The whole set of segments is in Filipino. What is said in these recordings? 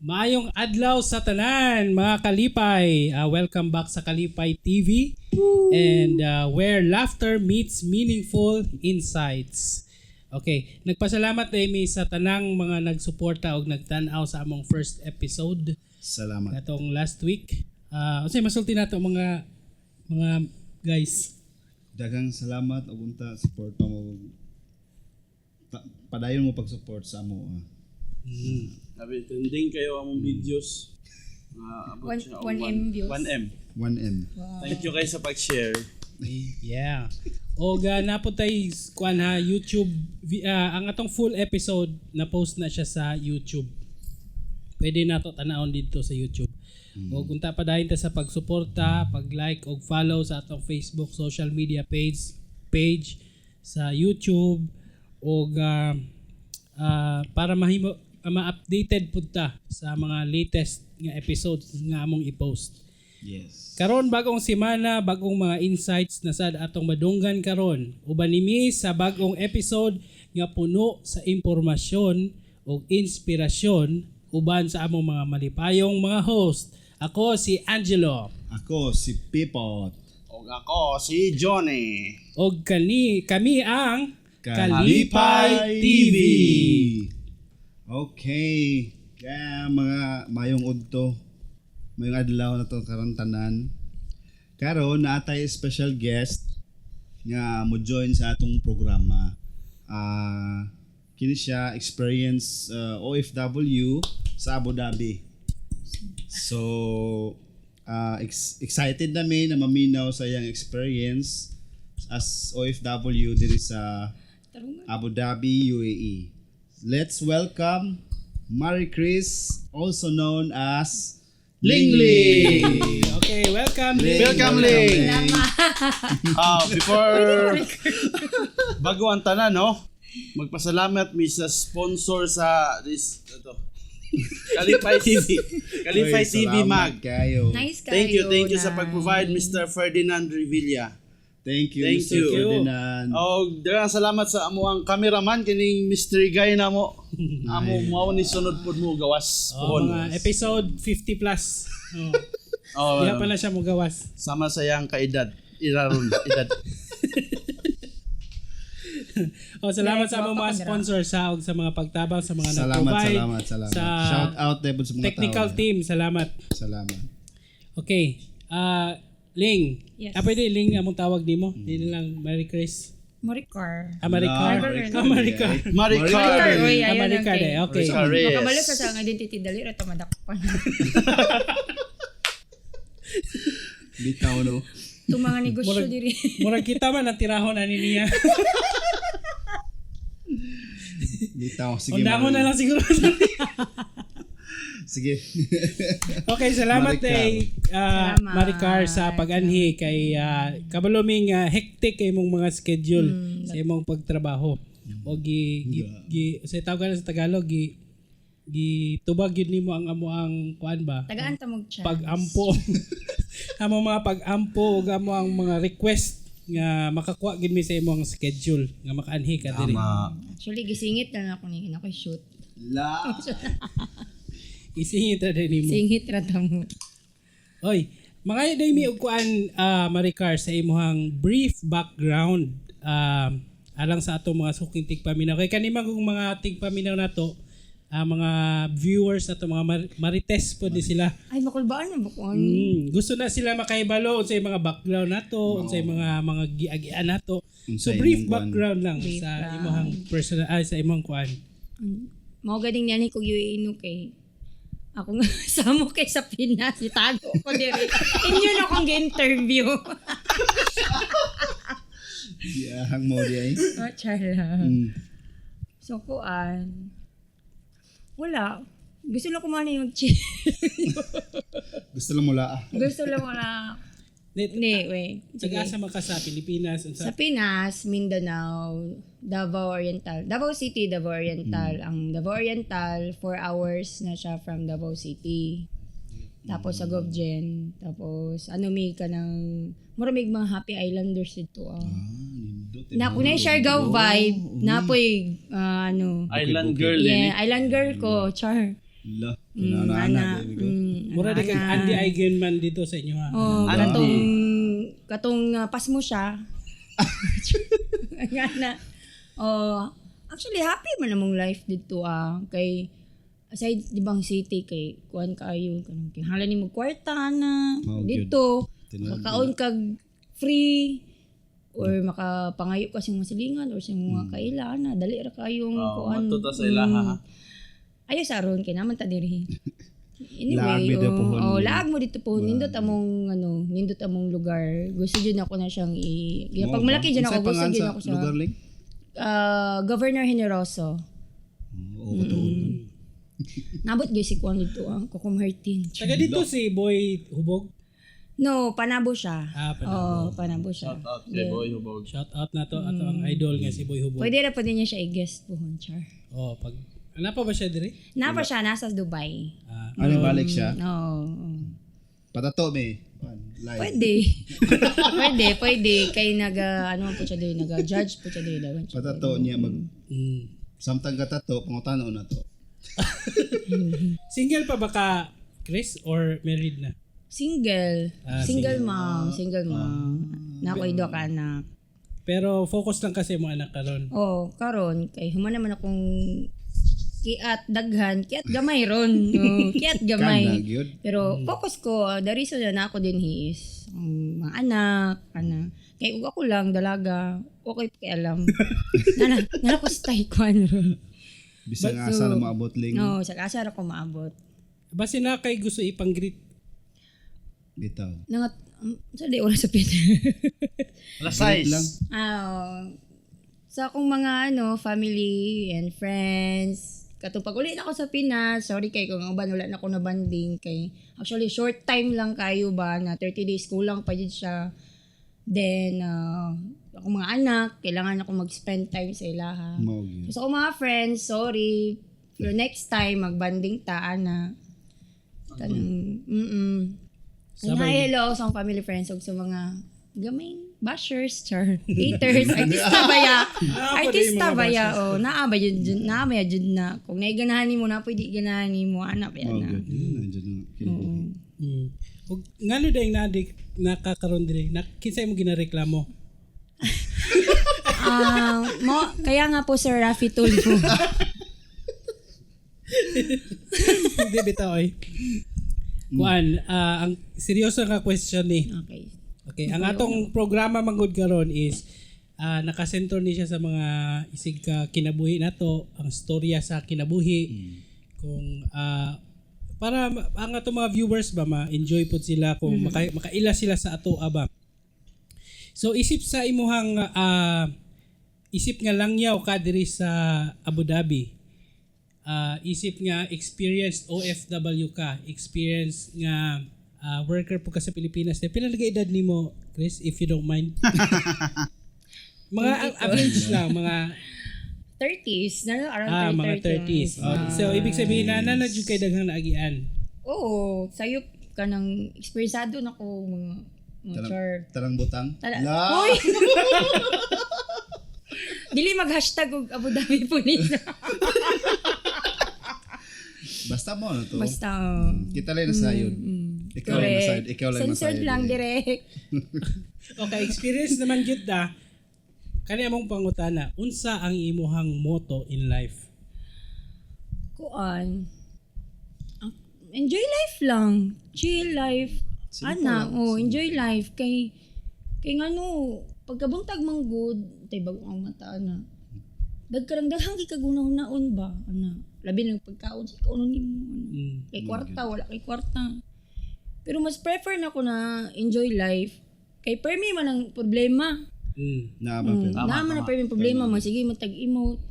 Maayong adlaw sa tanan, mga kalipay. Welcome back sa Kalipay TV and where laughter meets meaningful insights. Okay, nagpasalamat mi sa tanang mga nagsuporta og nagtan-aw sa among first episode. Salamat. Atong last week. Unsay masulti nato mga guys. Daghang salamat og unta support mo. Padayon mo pag-support sa amo. Sabi, trending kayo among videos. 1M views. 1M. 1M. Thank you guys sa pag-share. Yeah. Og napod tay kuan ha YouTube ang atong full episode na post na siya sa YouTube. Pwede nato tan-awon dito sa YouTube. Og unta pa dayon ta sa pagsuporta, pag-like og follow sa atong Facebook social media page sa YouTube og para ma-updated pud ta sa mga latest nga episodes nga among i-post. Yes. Karon bagong semana, bagong mga insights na sad atong madunggan karon. Uban nimi sa bagong episode nga puno sa impormasyon ug inspirasyon uban sa among mga malipayong mga host. Ako si Angelo. Ako si Pipot. O ako si Johnny. Og kami ang Kalipay TV. Okay. Kaya mga mayong udto, mayong adlaw na to karon tanan. Karon naatay special guest nga mo join sa atong programa. Kini siya experience OFW sa Abu Dhabi. So excited na maminaw sa iyang experience as OFW diri sa Abu Dhabi, UAE. Let's welcome Marie Chris, also known as Ling Ling. Okay, welcome Ling. Ling. Welcome, Ling. Salamat. Before bago ang tanan, no? Magpasalamat mi sa sponsor sa Kalipay TV. Kalipay Oy, TV salamat Mag. kayo. Nice kayo. Thank you sa pag-provide Mr. Ferdinand Revilla. Thank you, Thank Mr. you. Ferdinand. Daghang salamat sa amo ang cameraman kining mystery guy na mo. Amo mao ni sunod pud mo gawas. Mga episode 50 plus. Oh, Diya pa na siya mo gawas. sama sa yang kaedad. Iraron edad. Salamat Yes, sa among mga welcome, sponsor sa og sa mga pagtabang sa mga Salamat. nag-provide. Sa shout out din sa mga Technical tao. team, salamat. Salamat. Okay. Ling. Yes. Pwede Ling among tawag nimo. Hindi lang Marie Chris. Maricar. Maricar. Maricar. Maricar. Uy, ayun Maricar okay. Okay. Maricar. Yes. Makabalo sa ang identity dali ra madakpan. Bitaw no. Itong mga negosyo diri. Murag kita man ang tirahon ani niya. Bitaw. Sige. Undahon na lang siguro. Sige. Okay, salamat Maricar. kay Salamat. Maricar sa pag-anhi kay kabaluming hectic kay imong mga schedule sa imong pagtrabaho. O sa tawag sa Tagalog gitubag yun nimo ang amo ang kuan ba? Tagaan ta mog chance. Pag-ampo. Amo mga pag-ampo ug amo ang mga request nga makakuha gid mi sa imong schedule nga makaanhi ka diri. Actually gisingit na ako ni ako shoot. La. Isingit ra din nimo. Singit ra ta mo. Oy, mga day mi og kuan Maricar sa imong brief background alang sa atong mga suking tigpaminaw. Kay kanima kung mga tigpaminaw nato, mga viewers ato mga marites po di sila. Ay makulbaan na bukon. Gusto na sila makahibalo unsay mga background nato, unsay mga giagian nato. So Unsay brief imong kuan. background lang Brief sa lang. imong personal sa imong kuan. Mao gading niya ko UAE kay ako nga samo kay sa Pinas itago ko diri. Inyo na akong gi-interview. Hang mo di ay. Chala. So kuan. Wala. Gusto lang ko man yung chill. Gusto lang mula. Gusto lang ko na wait. Sige. Taga sa maka sa Pilipinas Sa Pinas, Mindanao, Davao Oriental. Davao City, Davao Oriental. Ang Davao Oriental, 4 hours na siya from Davao City. Tapos sa Govgen. Tapos may ka ng maraming mga Happy Islanders dito. Na kung na Siargao vibe, napoy Island girl yeah, island girl ko, char. La, pinana. Mura di kag Andy Eigenman dito sa inyo ha. Oh, Andy. katong pas mo siya. Nga na. Oh, actually happy man namong life dito kay aside di bang city kay kuan kaayo kanang kinahanglan nimo kwarta na Mao, dito. Tinuod Makaon kag free or makapangayo ka sing masilingan or sing mga kailan na dali ra kayong kuan. Matuta sa ilaha ha. Ayo sa aron kay naman ta diri. Laag Anyway, mi daw pohon. laag mo dito po. Nindot among lugar. Gusto jud ako na siyang pag malaki dyan ako, gusto jud ako sa lugar ling? Governor Generoso. Oo, tuon. Nabot gyud si Kuan dito Kukum Hertin. Taga dito si Boy Hubog. No, panabo siya. Panabo. Panabo siya. Shout out kay Boy Hubog. Shout out na to ato ang idol nga si Boy Hubog. Pwede ra pa din niya siya i-guest pohon, char. Pag ano pa ba siya dire? Napa siya nasa Dubai. Ano balik siya? No. Patato me. Live. Pwede. Kay ano po siya doon, judge po siya doon. Patato niya samtang katato pangutano na to. Single pa ba ka, Chris, or married na? Single. Single mom. Na ako'y do ka anak. Pero focus lang kasi mo anak karon. Karon kay human naman akong kiat daghan, kiat gamay ron. Kiat gamay. Kandag yun. Pero focus ko, the reason na ako din is mga anak, kay ug ako lang dalaga, okay pa kay alam. Nana ko stay kwan ron. Bisang asa na maabot ling. No, sa kasar ako maabot. Basi na kay gusto ipang-greet. Bitaw. Nangat sa di oras sa pit. Alas Greet lang. 6. Sa akong mga family and friends, katong pag ulit ako sa Pinas, sorry kay kung uban wala na ako na banding kay actually short time lang kayo ba na 30 days kulang pa jud siya. Then akong mga anak, kailangan ako mag-spend time sa ilaha. Mao gyud. So akong mga friends, sorry. Pero next time magbanding ta ana. Tanang hello sa akong family friends ug sa mga gamay bashers, haters, artista baya, naaba jud na. Kung naiganahan nimo na pwede ganahan nimo, anak ba Mao na. gyud. Nandiyan na kinabuhi. Ug ngano dayong nakakaroon dire? Kinsay mo ginareklamo? Kaya nga po Sir Rafi Tulfo. Hindi bitaw ay. Kuan, ang seryoso nga question ni. Okay, ang atong programa manggod karon is nakasentro ni siya sa mga isig ka kinabuhi nato, ang storya sa kinabuhi. Kung para ang atong mga viewers ba ma-enjoy pud sila kung makaila sila sa ato ba. So isip sa imuhang isip nga langyaw ka diri sa Abu Dhabi. Isip nga experienced OFW ka, experience nga worker po ka sa Pilipinas. Pila lagi edad nimo, Chris, if you don't mind? Mga average lang, mga 30s, around mga 30s. So ibig sabihin na jud kay daghang naagian. Oo, sayop ka ng eksperyensado na ko mga char. Tarang butang. Hoy! Dili mag-hashtag og Abu Dhabi Police. Basta mo na to. Basta. Kita lang na sayod. Ikaw lang na sayod. Ikaw lang na Censored sayod. lang direct. Okay, experience naman gyud da. Kani among pangutana, unsa ang imuhang motto in life? Kuan. Enjoy life lang. Chill life. Enjoy life kay ngano pagkabuntag man good, tay bago ang mata na. Dagkarang daghang gikagunaon ba ana. Labi ng pagkaon sa ikaw nimo. Kay kwarta wala kay kwarta. Pero mas prefer na ko na enjoy life. Kay permi man ang problema. Naman na permi problema man sige matag-emote.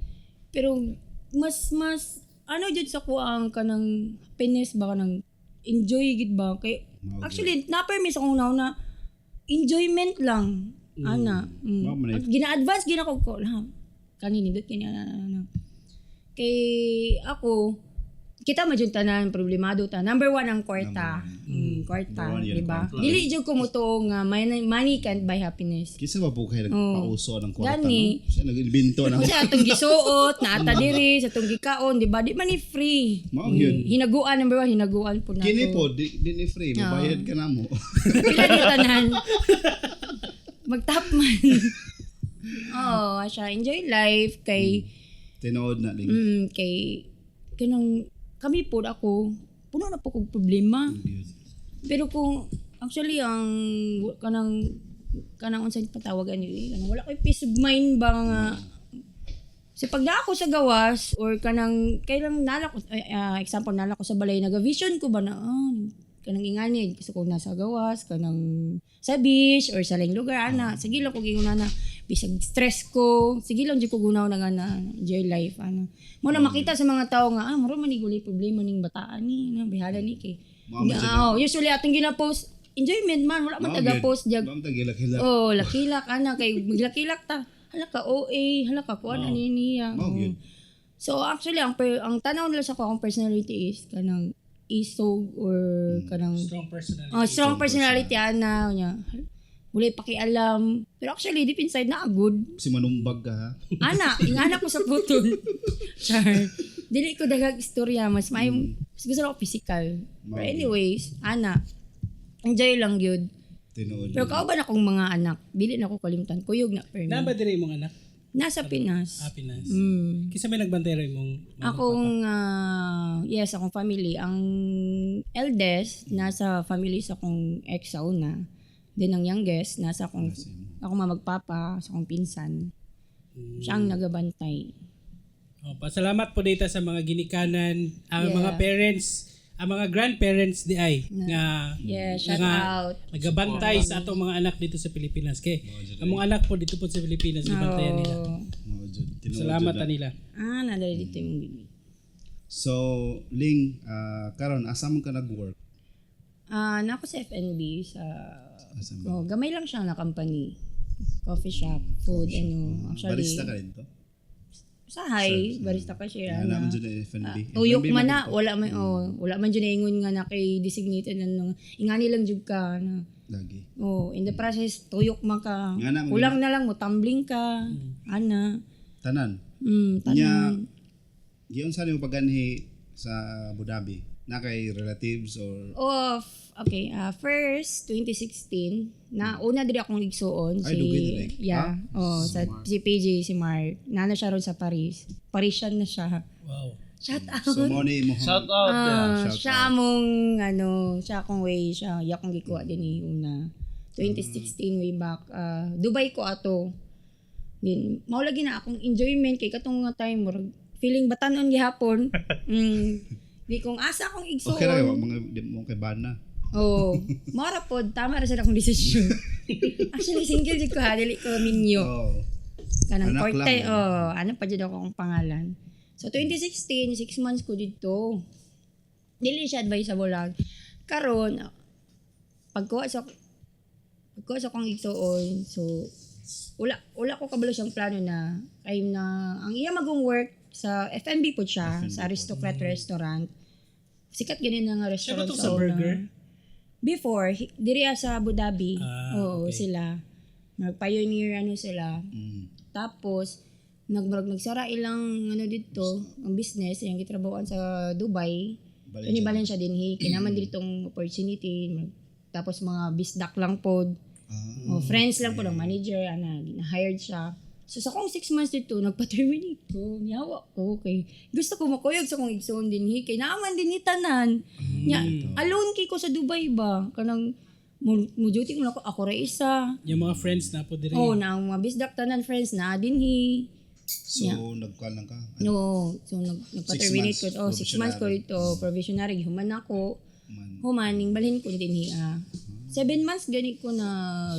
Pero mas jud sa ko ang kanang happiness ba kanang enjoy gid ba kay actually na-permi sa kong na enjoyment lang ana. Gina-advance gina ko kanini dot kanya kay ako kita man jud tanan problemado ta. Number 1 ang kwarta. ning kwarta, Doon, yun, di ba? kwarta. Dili jud ko mutuo nga money can't buy happiness. Kisa ba po kayo nagpauso ng kwarta, Gani. no? Siya nag-ibinto na. Kasi atong gisuot, naata diri sa atong gikaon, di ba? Di man ni free. Mao yun. Hinaguan number 1, hinaguan po na. Kini po, di ni free. Mabayad ka na mo. Pila ni tanan. Magtap man. Oh, siya enjoy life kay Tinood na din. kay kanang kami po ako puno na po kog problema. Pero kung actually ang kanang unsay patawagan ni kanang wala koy peace of mind ba nga sa pag naa ako sa gawas or kanang kailang nala ko example nala ko sa balay naga-vision ko ba na kanang ingani gusto ko nasa gawas kanang sa beach or sa laing lugar ana sige lang ko gingon na bisag stress ko sige lang jud ko gunaw na nga na enjoy life ana mo na makita sa mga tao nga muro man ni guli problema ning bataan ni na bihala ni kay usually atong gina-post enjoyment man wala man taga-post jag Ma'am tagilak-hilak. lakilak ana kay maglakilak ta hala ka OA hala ka kuan ani niya Yun. so actually ang tanaw nila sa ko akong personality is kanang isog or kanang strong personality ana nya wala pakialam pero actually deep inside na good Si manumbag ka, ha? ingana ko sa putol char dili ko daghang istorya mas mas gusto ko physical but anyways enjoy lang gyud Tinood. pero kao ba na kong mga anak dili na ko kalimtan kuyog na per Na ba diri imong anak? nasa Pinas Pinas. Mm. Kisa may nagbantay ra imong mama, Akong, yes, akong family. Ang eldest, nasa family sa akong ex sa una. Then ang youngest, nasa akong magpapa, sa akong pinsan. Siya ang nagabantay. Pasalamat po dito sa mga ginikanan, ang Yeah. mga parents, ang mga grandparents di ay nga Yeah, shout nga out. nagabantay sa atong mga anak dito sa Pilipinas. Kay among anak po dito po sa Pilipinas gibantayan nila. Salamat nila. Nadali dito yung baby. So, Ling, karon asa man ka nag-work? Nako sa FNB, gamay lang siya na company. Coffee shop, food, Actually, Barista ka rin to? Sahay, barista ka siya. Naman dyan na FNB. Tuyok FNB man na, dito. wala man dyan na ingon nga na kay designated na ingani lang jud ka na. Lagi. In the process, tuyok man ka. Nga na, Kulang na lang mo, tumbling ka. Ana. Tanan. Tanan. Nya, giyon sa nimo pagganhi sa Abu Dhabi? Na kay relatives or... Okay, first, 2016, una diri akong igsuon. Ay, dugay diri? Yeah. Si PJ, si Mark. Nana siya ron sa Paris. Parisian na siya. Wow. Shout out. So, mo ni mo. Shout out. shout Siya among siya akong way siya yakong gikuha din ni una 2016 way back Dubai ko ato din mao lagi na akong enjoyment kay katong nga time murag feeling batanon gihapon di kong asa akong igsuon Okay ra mga di mo kay bana. mara pod tama ra sa akong desisyon actually single jud ko ha dili ko minyo kanang Anak korte lang, ano pa jud ako akong pangalan. So 2016, 6 months ko dito. Dili siya advisable lang. Karon pagkuha sa akong igsuon, so wala ko kabalo siyang plano na kay na ang iya magong work sa FNB po siya, sa Aristocrat Restaurant. Sikat ganin na nga restaurant Siya ba to sa burger? Before, diri sa Abu Dhabi. Okay. Sila. Mag-pioneer sila. Tapos nagsara ilang dito ang business yung gitrabahoan sa Dubai balen siya dinhi kinaman ditong opportunity tapos mga bisdak lang pod friends lang pod ang manager na-hired siya so sa kong 6 months dito nagpa-terminate ko niyawa ko kay gusto ko makuyog sa kong igsoon dinhi kay naaman dinhi tanan nya alone kay ko sa Dubai ba kanang mo duty ko ako ra isa Yung mga friends na po diri. na ang mga bisdak tanan friends na dinhi. So, nagkuhan lang ka? So nagpa-terminate ko. 6 months ko dito, provisionary. Human ako. Humaning, balhin ko din 7 months gani ko na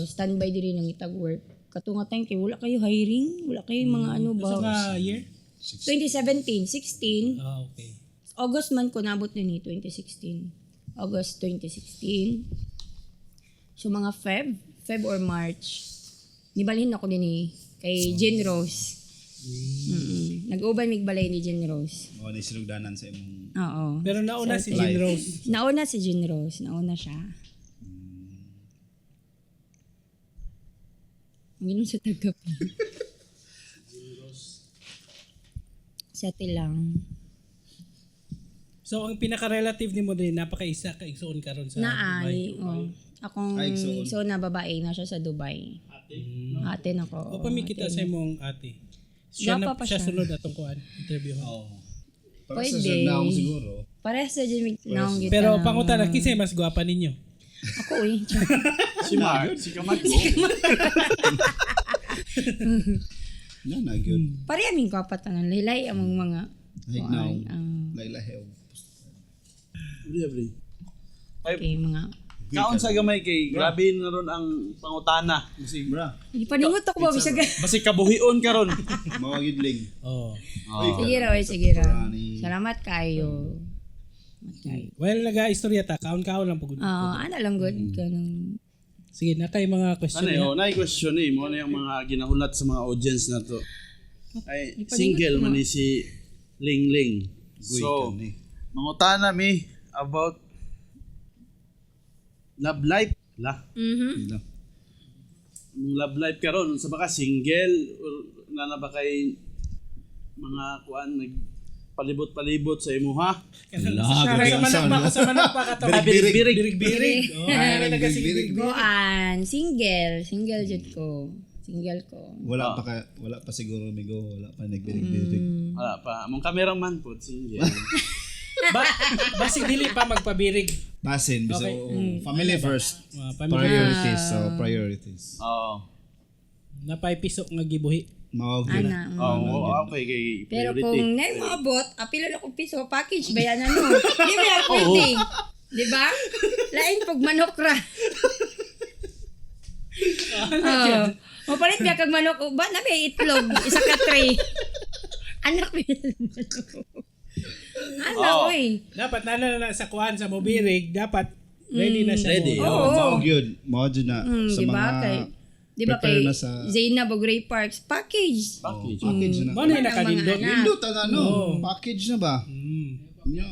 standby diri ng itag work. Katunga time kay wala kayo hiring, wala kayo mga ba. Sa year? 2017, 16. Okay. August man ko nabot ni 2016. August 2016. So mga Feb or March, nibalhin ako din kay Jen Rose. Nag-ubay mig balay ni Jean Rose. Mo ni sinugdanan sa imong Oo. Pero nauna si Life. Jean Rose. Nauna si Jean Rose. Nauna siya. Ang ganun sa tagap. Sati lang. So ang pinaka-relative ni mo din napaka-isa ka igsoon karon sa Naay. Oh. Akong Ay, igsoon. so na babae na siya sa Dubai. Ate na ko. O pamikita sa imong ate. Siya Gapa na pa siya siya. sunod atong kuan interview. Oo. Para sa Pwede. na ako siguro. Parehas sa Jimmy naong gita. Pero pangutan na kinsa mas gwapa ninyo? Ako eh. Si Mark, si Kamat ko. Na gyud. Pareha min ko apat ang laylay among mga Like now. ang Layla hew. Every. Ay, kay mga kaon sa gamay kay grabe na ron ang pangutana. Kasi Bra, ipaningot ako ba bisag. basi kabuhion karon. mao gyud ling. Oh. Sige ra, oy, sige ra. Rani. Salamat kayo. Well, naga-istorya ta, kaon-kaon lang pagod. Ana lang good kanang Sige, na tayo mga question. Ano na question eh mo na yung mga ginahulat sa mga audience na to. Ay Ipaningot single mo. man ni si Ling Ling. Guy So, ka ni. mangutana mi about love life la. Ila. Ang love life karon sa baka single or na ba kay mga kuan nagpalibot-palibot sa imuha. Sa manak pa ka to. Birig-birig. Birig. Oh, ay, nagasibirig. goan, single jud ko. Single ko. Wala pa siguro migo, wala pa nagbirig-birig. Wala pa. Among cameraman po single. Basig dili pa magpabirig. Basin bisa Okay. family first. Pamilya. Priorities, so priorities. Oo. Napay piso nga gibuhi. Mao gyud. Ana. Oo, okay kay Pero priority. kung na maabot, apilo na kong piso package bayanan no. Di ba pwede? Di ba? Lain pag manok ra. Oh. Mapalit biya kag manok ba na may itlog isa ka tray. Anak mo yan, manok. Anak oy. Dapat na sa kuan sa mobirig, dapat ready na siya. Ready. mo. Oo. Mao gyud, mao gyud na sa Di ba mga kay Di ba prepare kay na sa Zainab o Gray Parks package. Package. package na. Mo na yung Ang mga nakadindot. anak. Nindot ang ano, package na ba? Nya.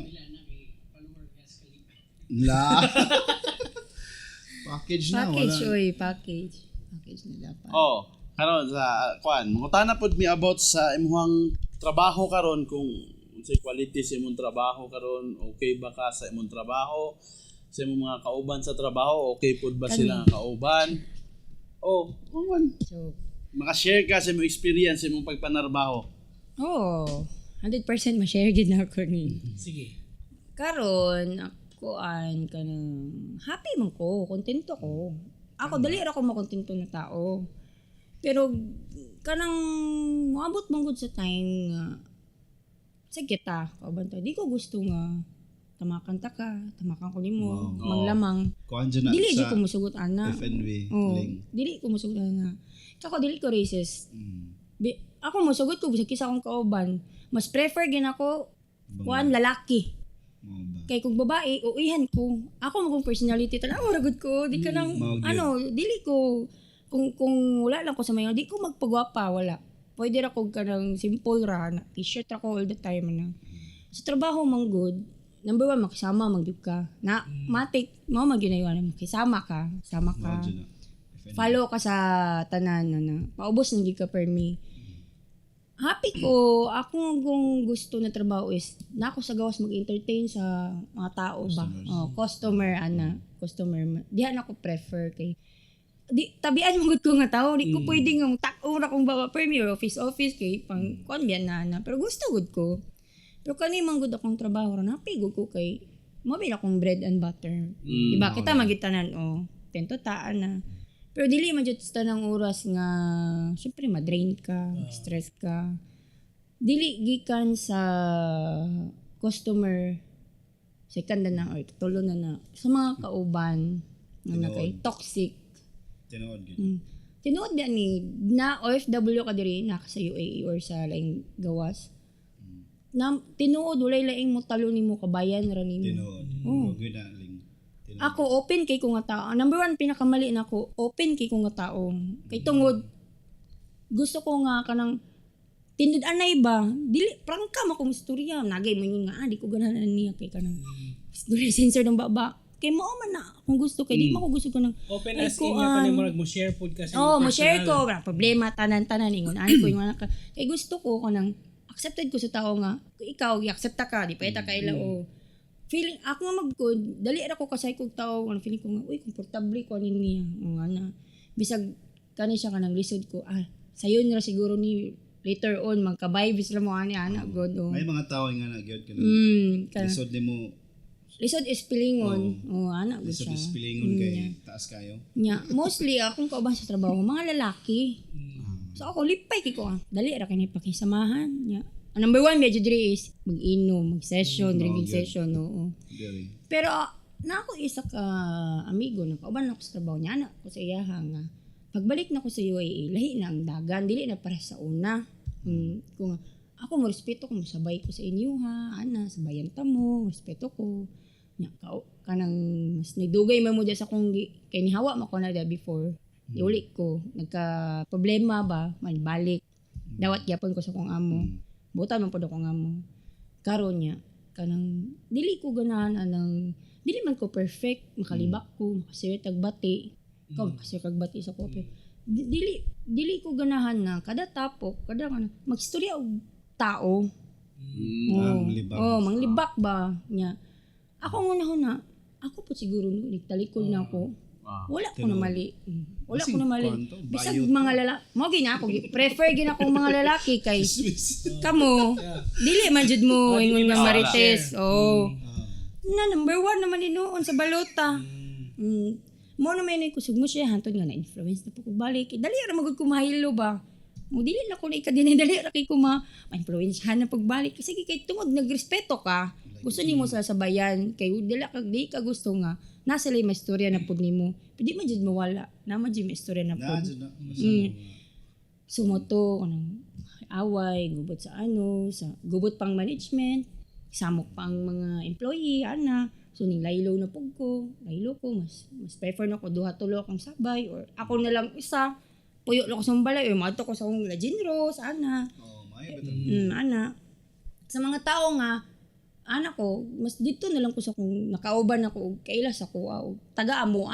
La. Package na Package wala. oy, package. Package na dapat. Oh, karon sa kuan, mangutana pod mi about sa imong trabaho karon kung sa quality sa imong trabaho karon, okay ba ka sa imong trabaho? Sa imong mga kauban sa trabaho, okay pod ba sila nga kauban? Oh, kuan. So, Maka-share ka sa imong experience sa imong pagpanarbaho. oh, 100% ma-share gid na ako ni. Sige. Karon ako kanang happy man ko, kontento ko. Ako dali ra ko makontento na tao. Pero kanang moabot man gud sa time nga sige ta, kauban ta. Di ko gusto nga tamakan ta ka, tamakan ko nimo, maglamang. Kuan dyan na Dili di sa ko musugot ana. FNB Oh, link. dili ko musugot ana. Tsaka dili ko racist. Mm. Ako musugot ko bisag kisa akong kauban. Mas prefer gin ako kuan lalaki. Mao ba? Kay kung babae, uihan ko. Ako mo kung personality tanaw ra gud ko, di ka nang mao gyud. dili ko kung wala lang ko sa mayo, di ko magpagwapa, wala. Pwede ra ko kanang simple ra na t-shirt ra ko all the time na. Sa trabaho man good, number one makisama magyud ka. Na matik mo magyunayon makisama ka, sama Mao ka. dyan na. FNB. Follow ka sa tanan na paubos nang ka per me. Happy ko, ako kung gusto na trabaho is na ako sa gawas mag-entertain sa mga tao ba. Oh, customer customer. Dihan ako prefer kay tabian mo gud ko nga tao, di ko pwedeng ng tak-ura kong bawa per me or office kay pang kuan biyan na. Pero gusto gud ko. Pero kani man gud akong trabaho ra happy gud ko kay mabil akong bread and butter. Diba kita magitanan tento taan na. Pero dili man jud sa tanang oras nga syempre ma-drain ka, stress ka. Dili gikan sa customer second na or tulo na sa mga kauban nga kay toxic. Tinuod gyud. Tinuod ba ni na OFW ka diri na sa UAE or sa laing gawas. Na tinuod walay laing mo talo nimo kabayan ra nimo. Tinuod. Mao gyud na ling. Tinuod. Ako open kay ko nga tao. Number one pinakamali na ako, open kay ko nga tao. Kay tungod gusto ko nga kanang tindod anay ba dili prangka man kong istorya nagay mo yun nga di ko ganahan niya kay kanang istorya sensor ng baba kay mao man na kung gusto kay di man ko gusto ko ng Open ay, as in nga pa mo share pod kasi mo share ko wala problema tanan-tanan ingon ani ko yung anak kay gusto ko kanang accepted ko sa tao nga kung ikaw i-accept ka di pa ita kaila o feeling ako nga magkod dali ra ko kasay kog tao ang feeling ko nga uy komportable ko ani niya nga na bisag kani siya kanang lisod ko sayon ra siguro ni later on magka-vibes ra mo ani ana god May mga tao nga na gyud kana lisod nimo lisod is pilingon ana gud lisod siya is pilingon kay taas kayo. nya mostly akong kauban sa trabaho mga lalaki so ako lipay kay ko dali ra kani pakisamahan nya number 1 medyo diri is mag-inom mag-session drinking good. session oo Dili. pero na ako isa ka amigo na kauban ako sa trabaho niya na ko sa iyaha nga pagbalik na ko sa UAE lahi na ang dagan dili na para sa una kung ako mo respeto ko sabay ko sa inyo ha ana sabayan ta mo respeto ko nya kanang mas nagdugay man mo diya sa kung kay ni hawa man ko na da before iuli ko nagka problema ba manibalik dawat gyapon ko sa kong amo butan man pod ako ng amo karon nya kanang dili ko ganahan anang dili man ko perfect makalibak ko makasir tagbati ikaw makasir kag bati sa kope dili ko ganahan na kada tapok kada magstorya og tao manglibak ba nya ako na ako po siguro nagtalikod na ako wala ko na mali bisag mga lalaki mo gina ako prefer gina akong mga lalaki kay kamo dili man jud mo ingon nga marites na number 1 naman inuon sa balota mo na may kusog mo siya hantod nga na influence na po balik dali ra magud ko mahilo ba mo dili na ko na ikadinay dali ra kay ko ma-influensyahan na pagbalik kasi kay tungod nagrespeto ka gusto nimo sa sabayan kay di ka gusto nga nasa lay istorya na pud nimo pwede man jud mawala naman jud istorya na pud sumoto anong away gubot sa gubot pang management samok pang mga employee so ning laylo ko mas prefer na ko duha tulo akong sabay or ako na lang isa puyo lang ko sa balay or maadto ko sa akong lajinro sa ana ana sa mga tao nga anak ko mas dito na lang ko sa kung nakauban ako kailas ako taga amo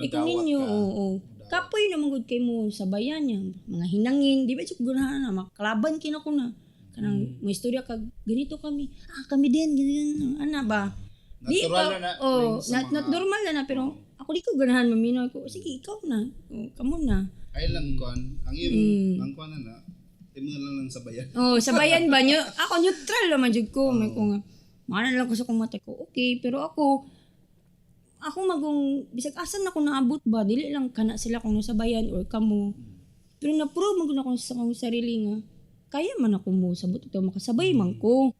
ikaw ninyo kapoy naman gud kay mo sa bayan niya mga hinangin di ba jud gunahan na makalaban kina ko na kanang mo istorya kag ganito kami kami din ganyan ana ba Natural na not normal na pero ako di ko ganahan maminaw ko sige ikaw na kamo na ay lang kon ang imo ang kon na imo na lang sabayan sabayan ba nyo ako neutral naman jud ko may ko nga mana lang ko sa kong mata ko okay pero ako magong bisag asan na ko naabot ba dili lang kana sila kung nasabayan or kamo pero na-prove man ko sa akong sarili nga kaya man ako mo sabot ito makasabay man ko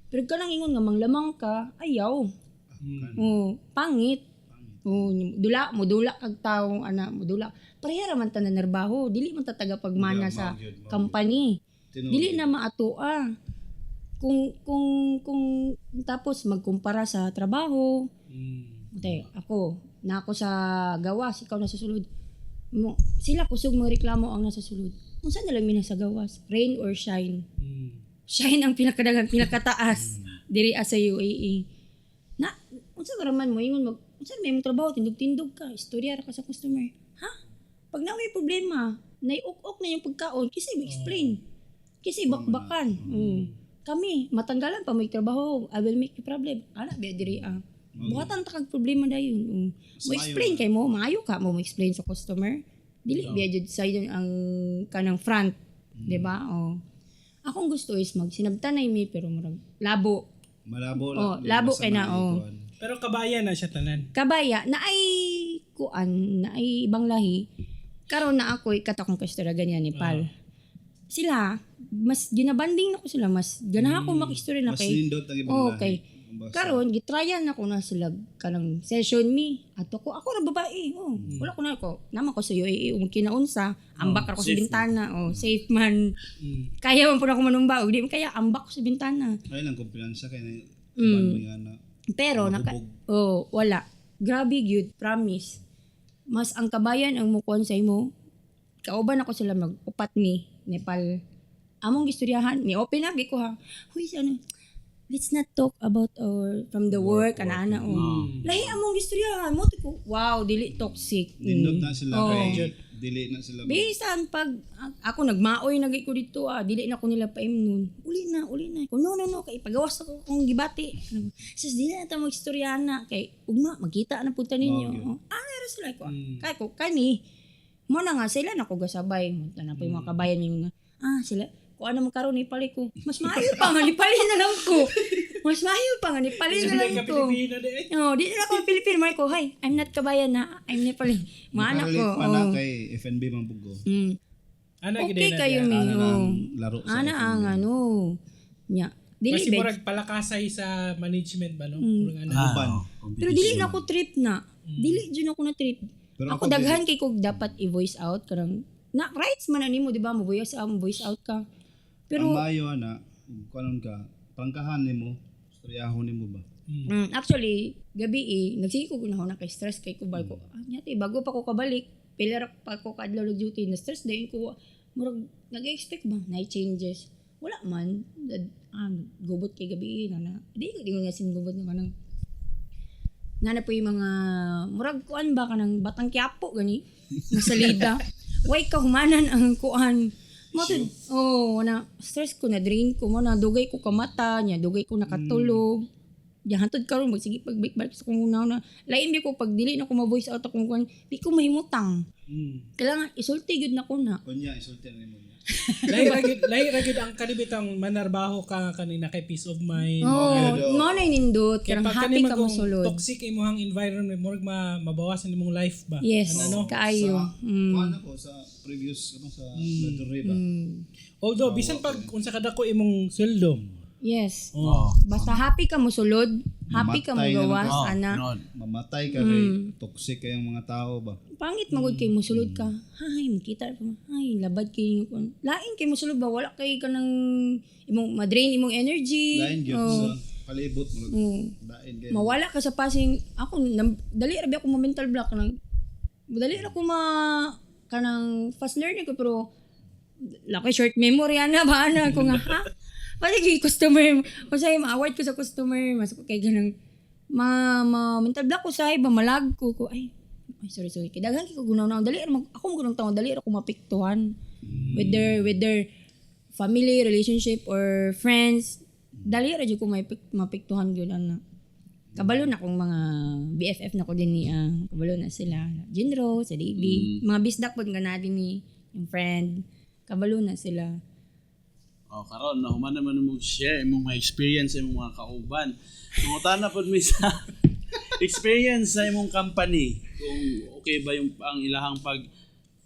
pero kanang ingon nga manglamang ka ayaw pangit modula kag tawo modula pareha ra man ta nanarbaho dili man ta taga pagmana sa company dili na maatua kung tapos magkumpara sa trabaho ako sa gawas ikaw na sa sulod sila kusog mo reklamo ang nasa sulod unsa na lang mina sa gawas rain or shine shine ang pinakataas diri sa UAE na unsa raman mo ingon unsa may mong trabaho tindog-tindog ka istorya ra ka sa customer pag na may problema naiuk-ok na yung pagkaon kasi explain kasi bakbakan kami matanggalan pa may trabaho I will make you problem ana ba diri buhatan ta kag problema dayon mo explain kay mo maayo ka mo explain sa customer dili biya jud sa ang kanang front di ba akong gusto is magsinabtanay mi pero murag malabo labo kay na pero kabaya na siya tanan kabaya na ay ibang lahi karon na ako katakong kastora ganyan Nepal sila mas ginabanding na ko sila mas ganahan ko makistorya na mas kay lindot ang ibang okay karon gitryan na ko na sila kanang session mi ato ko ako ra babae wala ko na ako naman ko sa UAE kinaunsa ambak ako sa bintana safe man kaya man pud ako manumba di man kaya ambak ko sa bintana ay lang kumpiyansa kay na pero wala grabe gyud promise mas ang kabayan ang mukuan sa imo kauban ako sila mag-upat mi Nepal among gistoryahan ni open na ko ha. Huy ano, let's not talk about our from the work ana lahi among gistoryahan mo ko. Wow, dili toxic. Nindot na sila Oh. kay dili na sila. Bisan pag ako nagmaoy nagay ko dito dili na ko nila paimnon. Uli na. Ko no kay pagawas ako kung gibati. Sis dili na ta magstoryahan na kay ugma magkita na punta ninyo. Pero sila ko. Kay ko kani mo na nga sila na ko gasabay. Munta na pa yung mga kabayan mi nga. Sila kung ano magkaroon ni pali ko. Mas maayo pa nga ni pali na lang ko. Mas maayo pa nga ni pali na lang ko. Di na ako Pilipino man ko. Hi, I'm not kabayan na. I'm Nepali. Maanak ko. Mana kay FNB man bugo. Okay kayo mi. Laro sa Ana ang ano. Nya. Dili Kasi bet. murag palakasay sa management ba no? Murag ano. uban. Pero dili na ako trip na. Dili jud ako na trip. Pero Ako daghan kay kog dapat i-voice out karang na rights man nimo di ba mo voice out ka. Pero ang mayo ana, kanon ka, prangkahan nimo, storyahon nimo ba? actually gabi nagsikog na ako na kay stress kay ko ko. Nyati bago pa ko kabalik, pila pa ko kadlaw og duty na stress dayon ko murag nag-expect ba na changes. Wala man gubot kay gabi na di ko nga gubot na kanang nana po yung mga murag kuan ba kanang Batang Quiapo gani nga salida. Way ka humanan ang kuan. Matod, na stress ko na drain ko mo na dugay ko kamata niya, dugay ko nakatulog. Diyan hantod karon magsige pagbalik sa kung una lain di ko pag dili na ko ma-voice out akong kuan, di ko mahimutang. Kailangan isulti gyud na ko na. Kunya isulti nimo. Lahi ragid ang kanibitang manarbaho ka kanina kay peace of mind. Mo na nindot Kaya karang pag happy ka kanimang mosulod. toxic imong environment murag mabawasan imong life ba? Yes, Ano? kaayo. Kuan ako sa previous sa Ladure ba? Although bisan pag unsa kada ko imong sweldo. Yes. Oh. Basta happy ka mosulod, happy ka Mamatay na magawas lang ana. Mamatay ka kay toxic kayong mga tao ba? Pangit magud kay mosulod ka. Hay, makita pa. Hay, labad kay kun. Lain kay mosulod ba wala kay kanang imong madrain imong energy. Lain gyud sa palibot mo. Dain kay. Mawala ka sa passing. Ako dali ra ako mental block nang dali ra ko kanang fast learning ko pero laki short memory ana ba ana ko nga ha. Pati customer, masay ma-award ko sa customer, mas kay ganang mental block ko sa iba malag ko ay sorry kay daghan ko gunaw na dali ako mo gunang taon dali ako mapiktuhan with their family relationship or friends dali ra jud ko mapiktuhan gyud ana. Kabalo na kong mga BFF na ko din ni kabalo na sila Jinro sa DB mga bisdak pod nga na din ni yung friend kabalo na sila. Karon nahuman naman mo share imong mga experience sa imong mga kauban. Mungutana pod mi sa experience sa imong company. Kung okay ba yung ang ilahang pag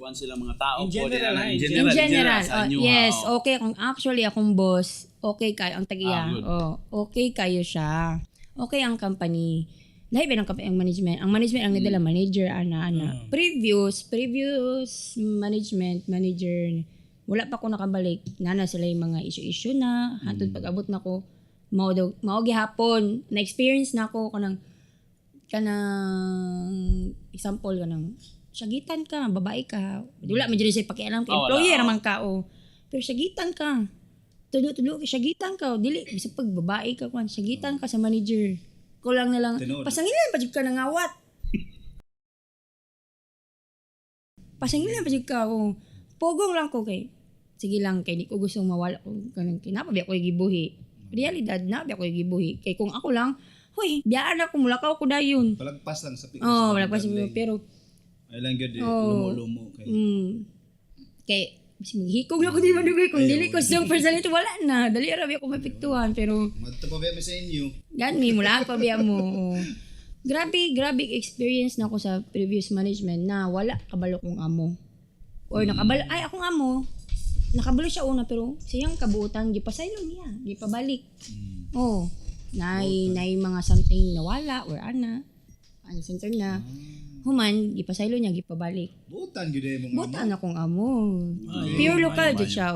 kuan sila mga tao In general, in general, sa inyo, yes, okay kung actually akong boss, okay kayo ang tagiya. good. Okay kayo siya. Okay ang company. Lahi ba ng ang management? Ang management ang nila manager ana. Previous management manager wala pa ko nakabalik nana sila yung mga issue na hantod pag-abot na ko mao gihapon na experience na ako kanang example kanang syagitan ka babae ka wala man diri say pakialam ka employer man ka pero syagitan ka tulo syagitan ka dili bisag pag babae ka kwan syagitan ka sa manager kulang na lang pasangilan pa jud ka nangawat pasangilan pa jud ka pogong lang ko kay sige lang kay di ko gustong mawala ko kanang kinapabi ako gibuhi. Realidad na bi ako gibuhi kay kung ako lang, hoy, biyaan ako mulakaw ko dayon. Palagpas lang sa pikas. Palagpas pero ay lang gyud lumo-lumo kay. Kay maghikog na ko di madugay kung dili ko siyang personality wala na. Dali ra bi ako mapiktuhan pero Madto pa ba sa inyo? gani mula pa biya mo. Grabe experience na ako sa previous management na wala kabalo kong amo. Or nakabalo ay akong amo nakabalo siya una pero siyang kabuutan gipasaylo niya gipabalik nay mga something nawala or ano center na human gipasaylo niya gipabalik butan gyud mo butan akong amo pure local jud siya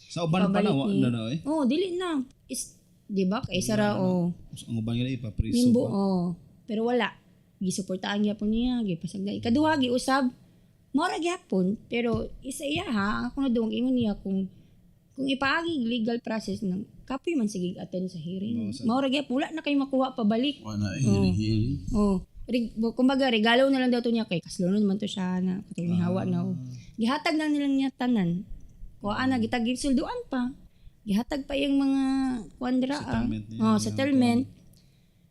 sa uban pa na dili na is di ba kay sara ang uban gyud ipapriso nimbo pero wala gisuportahan gyapon niya gipasagday ikaduha giusab mora gyapon pero isa iya ha ako na duwang ingon niya kung kung ipaagi legal process ng kapoy man sige attend sa hearing. Oo, sa- Mao ra gyud wala na kay makuha pabalik. Wala hearing. Oh, kumbaga regalo na lang daw to niya kay kaslo naman to siya na katong hawa na. Gihatag na nilang niya tanan. Kuha na gitag sulduan pa. Gihatag pa yung mga kuandra. Settlement niya, Oh, yung settlement.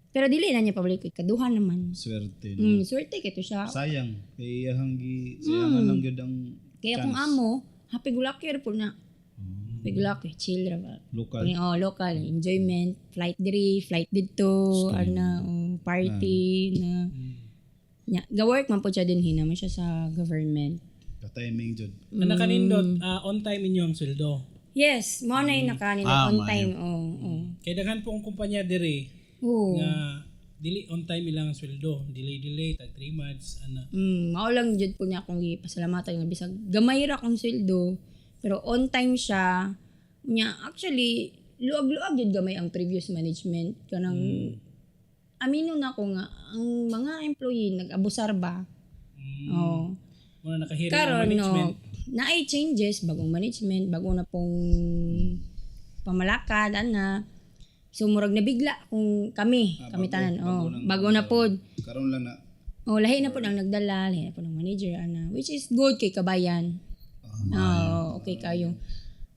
Pero dili na niya pabalik kay kaduhan naman. Swerte. No? Swerte kay to siya. Sayang. Kaya hanggi, sayangan lang yun ang Kaya kung amo, happy gulaki po na. Happy gulaki, chill ra ba. local. Local, enjoyment, flight diri, flight dito, party na. Nya, ga-work man po siya din hinaman siya sa government. Ka-timing jud. Ang nakanindot, on time inyo ang sweldo. Yes, mo na yung nakanin on maayo. time. Kaya daghan pong kumpanya diri Oo. nga dili on time ilang ang sweldo. Delay tag 3 months ana. Mao lang jud po niya akong gipasalamatan nga bisag gamay ra kong sweldo pero on time siya. Nya actually luag-luag jud gamay ang previous management kanang amino na ko nga ang mga employee nag-abusar ba. Oh. Muna nakahiring ang Karon management. no, naay changes bagong management, bago na pong pamalakad ana. So murag nabigla kung kami tanan. Bago na pod. Karon lang na. Lahi na po ang nagdala, lahi na po ng manager, ana. Which is good kay kabayan. Okay kayo.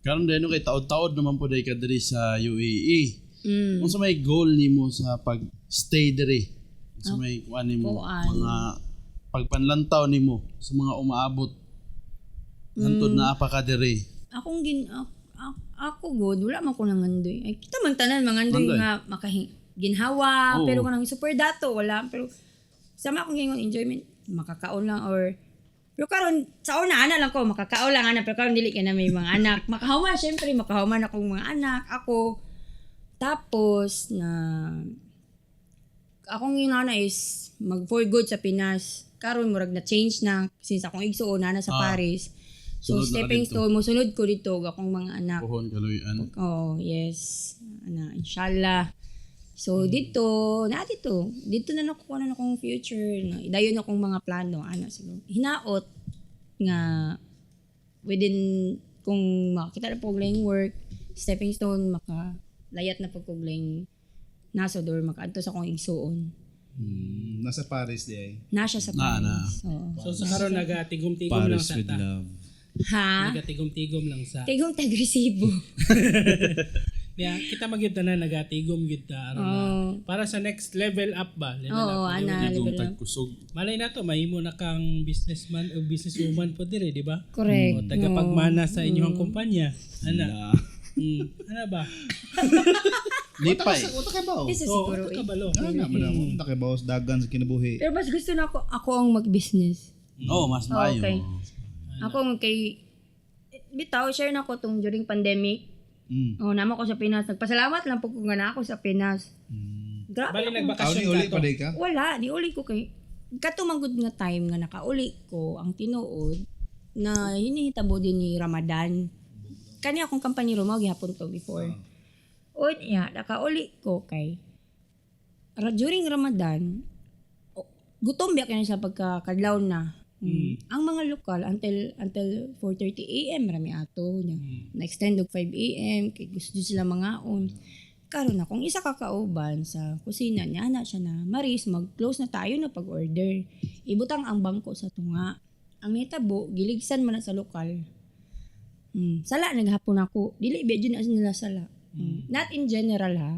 Karon din kay taod-taod naman po dai ka diri sa UAE. Kung sa may goal nimo sa pag-stay diri. Sa may kuan nimo mga pagpanlantaw nimo sa mga umaabot. Hantod na apa ka diri. Ako good, wala man ko nangandoy. Ay, kita man tanan mangandoy Mandoy. nga ginhawa, Oo. pero kanang super dato wala, pero sama akong gingon enjoyment, makakaon lang or pero karon sa una ana lang ko makakaon lang ana pero karon dili kay na may mga anak. Makahuman syempre makahuman akong mga anak ako. Tapos na akong ginana is mag for good sa Pinas. Karon murag na change na since akong igsuon na sa Paris. So Sunod na ka stepping dito. stone mo sunod ko dito akong mga anak. Pohon kaluyan. Oh, yes. Inshallah. So dito na nakuha na akong future, no. Idayon akong mga plano siguro. Hinaot nga within kung makita na po lang work, stepping stone makalayat na po kog lang nasa door makaadto sa akong igsuon. Nasa Paris di ay. Nasya sa Na. Paris. Oo. So sa karon nagatigom-tigom lang sa ta. Ha? Nagatigom-tigom lang sa. Tigong tagresibo. Yeah, kita magyud na nagatigom gyud ta aron na para sa next level up ba. Level Oo, up. ana. Igong level up. tagkusog. Malay na to mahimo na kang businessman o businesswoman po dire, di ba? Correct. O tagapagmana sa inyong kumpanya. Ana. Ano ba? Lipay. Uta kay bawo. Isa Oh, siguro. ito kabalo. Ana madamo. Uta kay bawo dagan sa kinabuhi. Pero mas gusto na ako ang mag-business. Mas maayo. Okay. Ako kay bitaw share na ko tong during pandemic. Namo ko sa Pinas. Nagpasalamat lang po ko nga na ako sa Pinas. Grabe. Bali Aw nagbakasyon ni uli ka pa to. day ka. Wala, di uli ko kay katumangod nga time nga nakauli ko ang tinuod na hinihitabo din ni Ramadan. Kani akong company Roma gihapon to before. O niya, nakauli ko kay during Ramadan, gutom biya kaya sa pagkakadlaw na. Ang mga lokal until 4:30 AM rami ato nya. Na-extend og 5 AM kay gusto sila mangaon. Karon na kung isa ka kauban sa kusina niya na siya na Maris mag-close na tayo na pag-order. Ibutang ang bangko sa tunga. Ang nitabo giligsan man na sa lokal. Sala naghapon ako. Dili biya jud na nila sala. Not in general ha.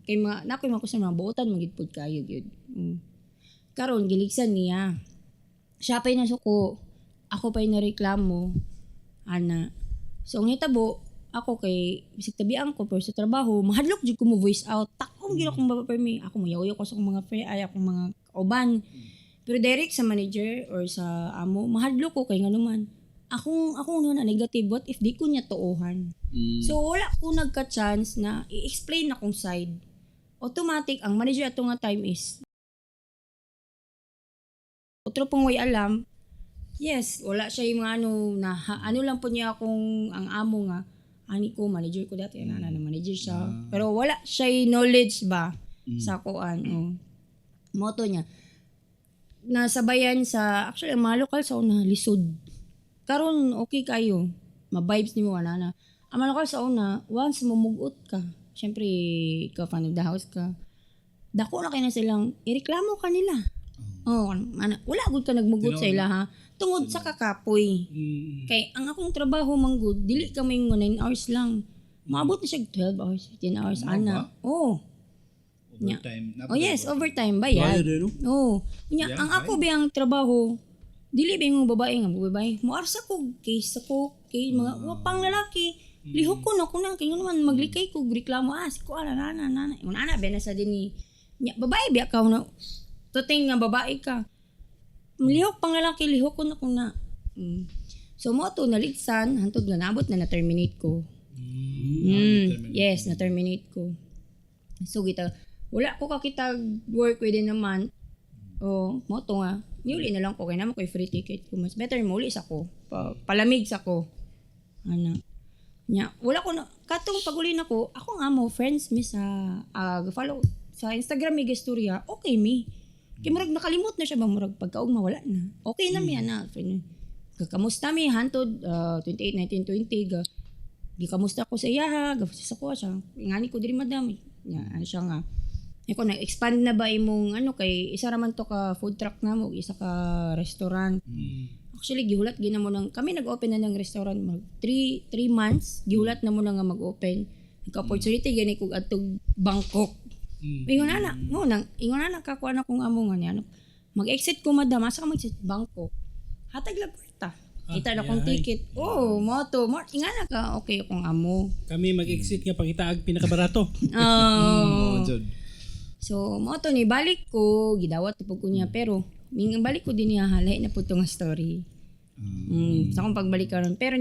Kay mga nakoy man ko sa mga buotan magitpud kayo gyud. Karon giligsan niya. Siya pa'y nasuko. Ako pa'y nareklamo. Ana. So, ang hitabo, ako kay bisig tabian ko pero sa trabaho, mahadlok jud ko mo voice out. Takong gila kong babapermi. Ako mo yaw ko sa akong mga friend, akong mga kauban. Pero direct sa manager or sa amo, mahadlok ko kay nganuman. Ako na negative, what if di ko niya tuuhan? So, wala ko nagka-chance na i-explain akong side. Automatic, ang manager ato nga time is otro pong way alam, yes, wala siya yung mga ano lang po niya akong ang amo nga, ani ko, manager ko dati, na manager siya. Pero wala siya yung knowledge ba sa kuan. Moto niya. Nasabayan sa, actually, ang mga lokal sa una, lisod. Karon okay kayo. Ma-vibes ni mo, na. Amano ka sa una, once mumugot ka, syempre, ikaw fan of the house ka, dako na kayo na silang, ireklamo ka nila. Wala gud ka nagmugot sa ila ha. Tungod sa kakapoy. Kay ang akong trabaho manggod, dili ka may 9 hours lang. Maabot na siya 12 hours, 15 hours, ana. Overtime. Oh yes, overtime bayad. Oo. Nya ang ako biyang trabaho, dili ba yung babae nga babae. Muarsa ko case ako kay mga pang lalaki. Lihok ko na kay naman maglikay ko reklamo ko nana. Una ba na sa dinhi. Nya babae biya ka na tuting nga babae ka. Lihok pang lalaki lihok ko na. So mo to naligsan hantod nga nabot na terminate ko. Yes, na-terminate ko. So, wala ko kakita work within a month. Mo to nga. Niuli na lang ko. Kaya naman ko free ticket ko. Mas better mo uli sa ko. Palamig sa ko. Wala ko na. Katong pag-uli na ko, ako nga mo, friends mi sa, follow sa Instagram mi gesturya, okay mi. Kaya murag nakalimot na siya ba, murag pagkaog mawala na. Okay na mi, Kakamusta mi, hantod, 28, 19, 20, gikamusta ko sa iya ha, gafas ako siya. Ingani ko diri madam. Siya nga. Ako na-expand na ba imong kay isa raman to ka food truck na mo, isa ka restaurant. Actually gihulat gina mo nang kami nag-open na ng restaurant 3 months, gihulat na mo na nga mag-open. Nagka-opportunity gani kog adtog Bangkok. Ingon na kakuha na kong amo nga mag-exit ko madam, asa ka mag-exit Bangkok. Hatag lang kwarta. Kita na kong ticket. Moto. Ingana ka. Okay akong amo. Kami mag-exit nga pangitaag pinakabarato. So, moto ni balik ko. Gidawat po ko niya. Pero, balik ko din niya. Halay na po itong story. Sa akong pagbalik ka ron. Pero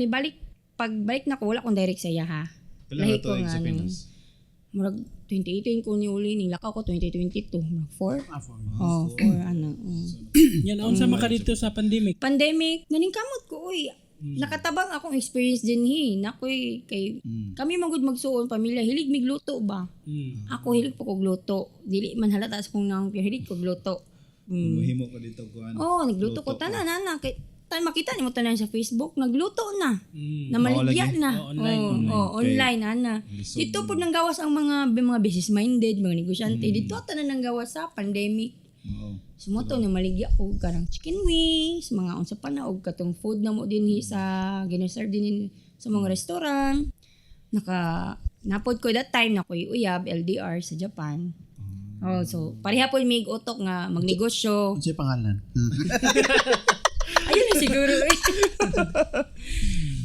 pagbalik na ko, wala akong direct sa iya ha. Lahi ko nga. Murag 2018 ko ni uli. Nilakaw ko 2022. 4? 4. Yan, aon sa maka dito sa pandemic? Pandemic, naningkamot ko, nakatabang akong experience din Nakoy, kay kami magud magsuon, pamilya, hilig migluto ba? Ako hilig po kog luto. Dili man halata sa kong nang hilig kog luto. Muhimo ko dito ko nagluto ko tanan ana kay makita nimo tanan sa Facebook, nagluto na. Namaligya na. Online ana. Dito po nang gawas ang mga business minded, mga negosyante. Dito tanan nang gawas sa pandemic. Sumoto na maligya og karang chicken wings, mga unsa pa na og katong food na mo dinhi sa gina-serve din sa mga restaurant. Napod ko that time na ko'y uyab LDR sa Japan. So pareha po mig utok nga magnegosyo. Unsay pangalan? Ayun na siguro.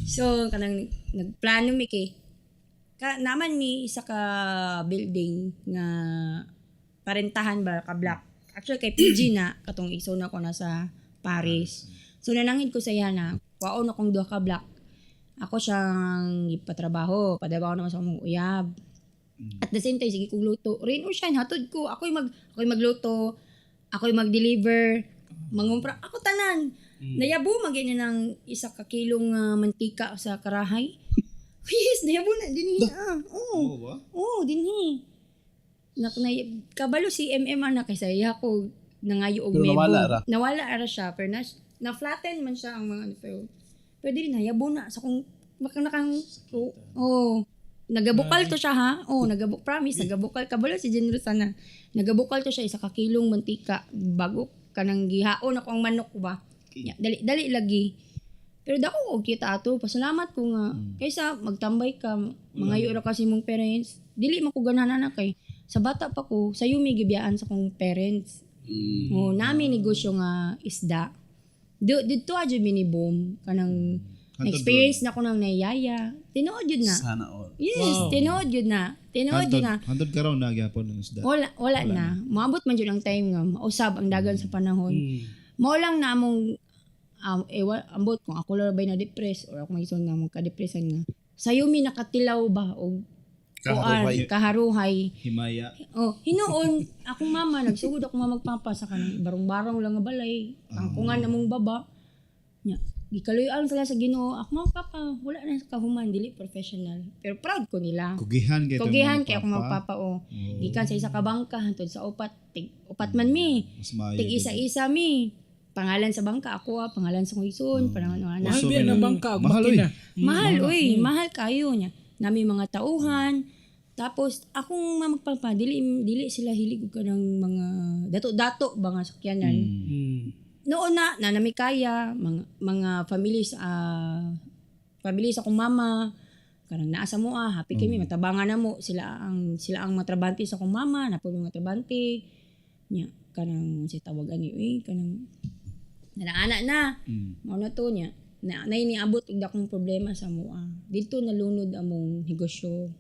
So kanang nagplano mi kay naman mi isa ka building nga parentahan ba ka block. Actually kay PG na katong igsoon ako na sa Paris. So nanangin ko sa iya na kwaon akong 2 ka block. Ako siyang ipatrabaho, padabaho naman sa akong uyab. At the same time sige kog luto. Rain or shine hatod ko. Ako'y magluto, ako'y mag-deliver, mangumpra ako tanan. Nayabo magina ng 1 kilong mantika sa karahay. Yes, nayabo na dinhi. Dinhi. Kabalo si anak kaysa iya ko nangayo og mebo. Nawala ra siya pero na flatten man siya ang mga pero dili na yabo na sa kung nagabukal to siya ha. Promise nagabukal kabalo si General sana. Nagabukal to siya 1 kilong mantika bago kanang gihaon ako ang manok ba. Dali lagi. Pero dako og kita ato, pasalamat ko nga kaysa magtambay ka mangayo ra kasi mong parents. Dili man ko ganahan na kay sa bata pa ko, sayo may gibiyaan sa kong parents. Nami negosyo nga isda. Dito adyo mini-boom. Kanang experience na ko nang nayaya. Tinood yun na. Sana all. Yes, wow. Tinood yun na. Hantod ka raw na gyapon ng isda. Wala na. Maabot man yun ang time nga. Mausab ang dagan sa panahon. Mao lang na among ambot kung ako labay na depress or ako magison nga mong ka-depressan nga. Sayo mi nakatilaw ba o kaharuhay. Himaya. Hinoon, akong mama, nagsugod ako magpapa sa kanang barong-barong lang nga balay. Tangkungan namong baba. Gikaluyan sila sa Ginoo. Ako magpapa, wala na sa kahuman, dili professional. Pero proud ko nila. Kugihan kay ako magpapa. Gikan sa isa ka bangka, hantod sa upat man mi. Tig isa-isa mi. Pangalan sa bangka, ako pangalan sa kuison. Pangalan Mahal biyan ang bangka, makina. Mahal kayo niya. nami mga tauhan. Tapos akong magpapa dili sila hilig og kanang mga dato-dato ba nga sakyanan. Noon na nami kaya mga families akong mama kanang naa sa moa happy kami matabangan na mo sila ang matrabante sa akong mama napod mga trabante nya kanang si tawagan ni kanang nanaana na mao na to nya na niabot og dakong problema sa moa dito nalunod among negosyo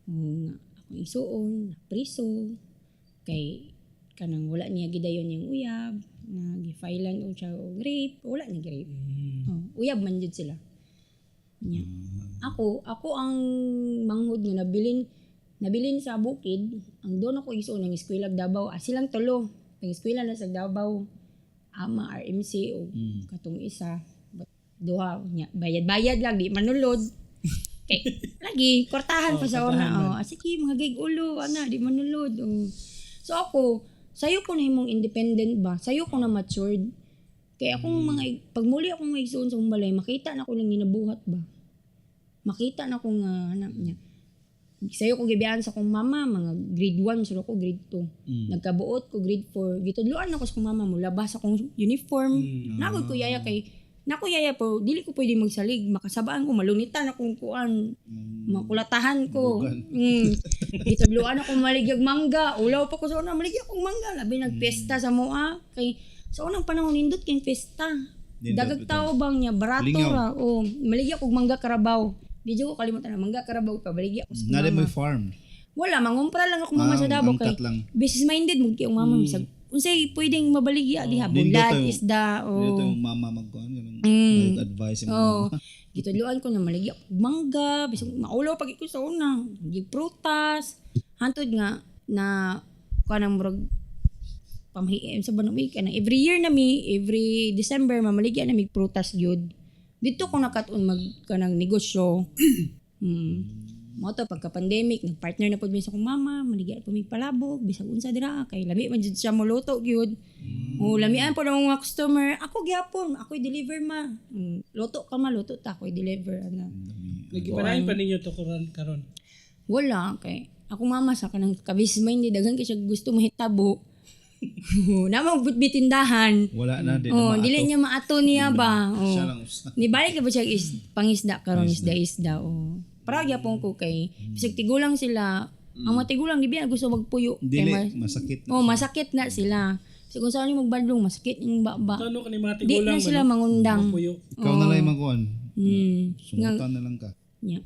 nga akong isuon na priso kay kanang wala niya gidayon yung uyab na gifailan og siya og rape wala ni rape uyab man jud sila nya ako ang manghud nga nabilin sa bukid ang doon ako isuon ng eskwela Davao silang tulo ang eskwela na sa Davao ama RMC o katong isa duha nya bayad lang di manulod kay lagi kortahan pa sa una sige mga gig ulo ana di manulod so ako sayo ko na himong independent ba sayo ko na matured kay akong mga pagmuli akong maigsoon sa balay makita na ko lang ginabuhat ba makita na ko nga anak niya sayo ko gibiyan sa akong mama mga grade 1 suro ko grade 2 nagkabuot ko grade 4 gitudloan ako sa akong mama mo labas akong uniform nagod ko yaya kay nako yaya po dili ko pwede magsalig makasabaan ko malunitan akong kuan makulatahan ko gitudloan ako maligyag mangga ulaw pa ko sa una maligya akong mangga labi nagpesta sa moa kay sa unang panahon nindot kay pesta dagag tao bang niya barato ra maligya kog mangga Karabaw di ko kalimutan na mangga Karabaw pa baligya ko sa Nade mama may farm. wala mangumpra lang ako mama sa Davao kay business minded mo kay mama misag unsay pwedeng mabaligya diha bulad isda Dito yung mama magkuhan ganun advice mo gitudloan ko na maligya og mangga bisag maulaw pag ko sa una giprutas hantod nga na kanang murag pamhiim sa banumi kanang every year every December mamaligya na mig prutas gyud dito ko nakatun mag kanang negosyo mo to pagka pandemic nagpartner na pud mi sa akong mama maligya po mig palabok bisag unsa dira kay lami man jud siya moluto gyud lamian po ng mga customer ako gyapon ako deliver ma luto ka ma luto ta ako deliver ana Nagipanahin pa ninyo to karon. wala kay akong mama sa kanang kabismay ni daghan kay siya gusto mahitabo namang bitbitindahan wala na din dili niya maato niya ba siya lang ni balik na ba siya pangisda karon isda para gyapon ko kay bisag tigulang sila ang mga tigulang di ba gusto magpuyo dili masakit na masakit na sila kasi kung saan yung magbadlong masakit yung baba Tano ka ni mga di tigulang na sila mangundang ikaw na lang magkuhan sumutan na lang ka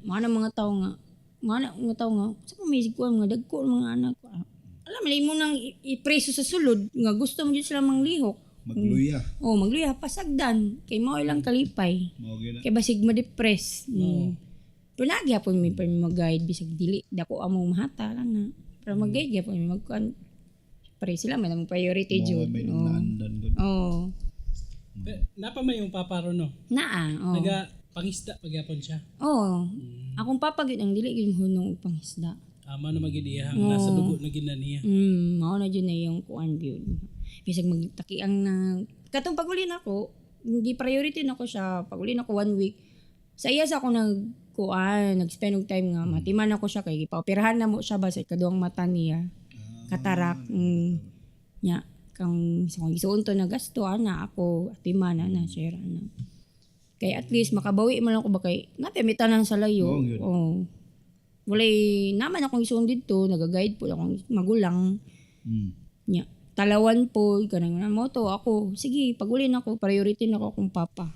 mga tao nga sa pamisig ko mga dagko mga anak alam mo nang ipreso sa sulod nga gusto mo dyan sila manglihok magluya pasagdan kay mao ilang kalipay kay basig ma-depress pero nagyapon mi mag-guide bisag dili dako among mahata lang na pero mag-guide gyapon mi magkuan pre sila man ang priority jud Napa may yung papa ron no? Naga pangisda pagyapon siya. Akong papa gyud ang dili gyud hunong og pangisda. Ama na magidiyahang nasa dugo na ginaniya. Mao na jud na yung kuan gyud. Bisag magtakiang na katong pagulin ako, hindi priority na ko siya. Pagulin ako 1 week. Sa iya sa ako nag-spend og time nga matiman ako siya kay gipaoperahan na mo siya ba sa ikaduhang mata niya. Katarak. Nya kang sa kong isuon to na gasto ana ako atiman na share na. Kay at least makabawi man lang ko ba kay napimitanan sa layo. Walay naman akong isuon dito, nagaguide po akong magulang. Nya, talawan po kanang moto ako. Sige, pagulin ako, priority na ako akong papa.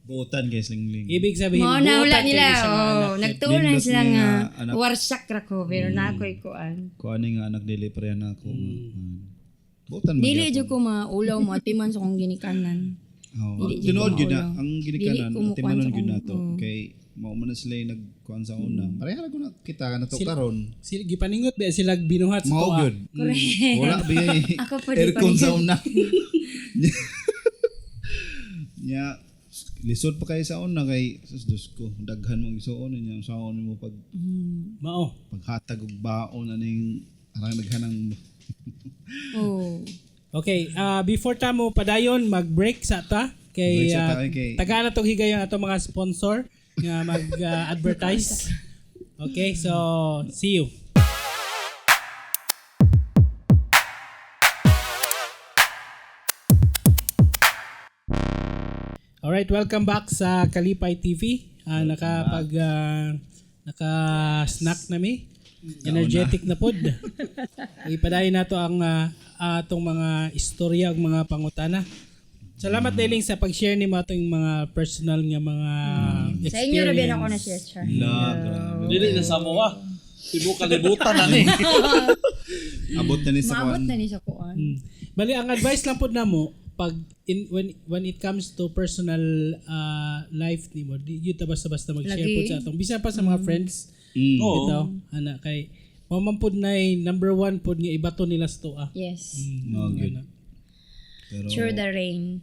buutan kay slingling Ibig sabihin, Mo na wala buutan nila. kayo sa mga anak. Nagtuunan Nindot sila niya nga nga anak. warsak ra ko pero na ako'y kuan. ko ani nga anak dili pareha na ako buutan Dili jud ko maulaw mo atiman sa kong ginikanan. Dili jud tinuod ko gyud na maulaw. ang Dili ginikanan ko mo atimanon kuwan sa gyud kong- nato kay mao man na sila nagkuan sa una pareha ra ko na kita na to karon Sila gipaningot ba sila binuhat sa mao toa. gyud Correct. wala biyay Ako pa di aircon pa sa rin. una nya lisod pa kayo sa una kay sus ko daghan mong isuon niya sa una mo pag Mao. paghatag og baon aning arang daghanang Oh. Okay, before ta mo padayon mag-break sa ta kay Break sa ta, okay. tagaan na tong higay ang ato mga sponsor. nga mag-advertise. Okay, so see you. Alright, welcome back sa Kalipay TV. Naka-snack nami. Energetic na pod. Ipadayon nato ang atong mga istorya ug mga pangutana. Salamat Deling sa pag-share ni mo atong mga personal nga mga experience. Sa inyo rin ako na share, Char. Dili na sa mo Tibo kalibutan na ni. Abot na ni sa Maabot kuan. na ni sa kuan. Bali ang advice lang pod namo pag when it comes to personal life nimo, di gyud basta-basta mag-share Lagi. pod sa atong bisan pa sa mga friends. Oo. Bitaw ana kay maman pod nay number 1 pod nga ibato nila sa tuwa. Yes. Good. Pero Through the rain.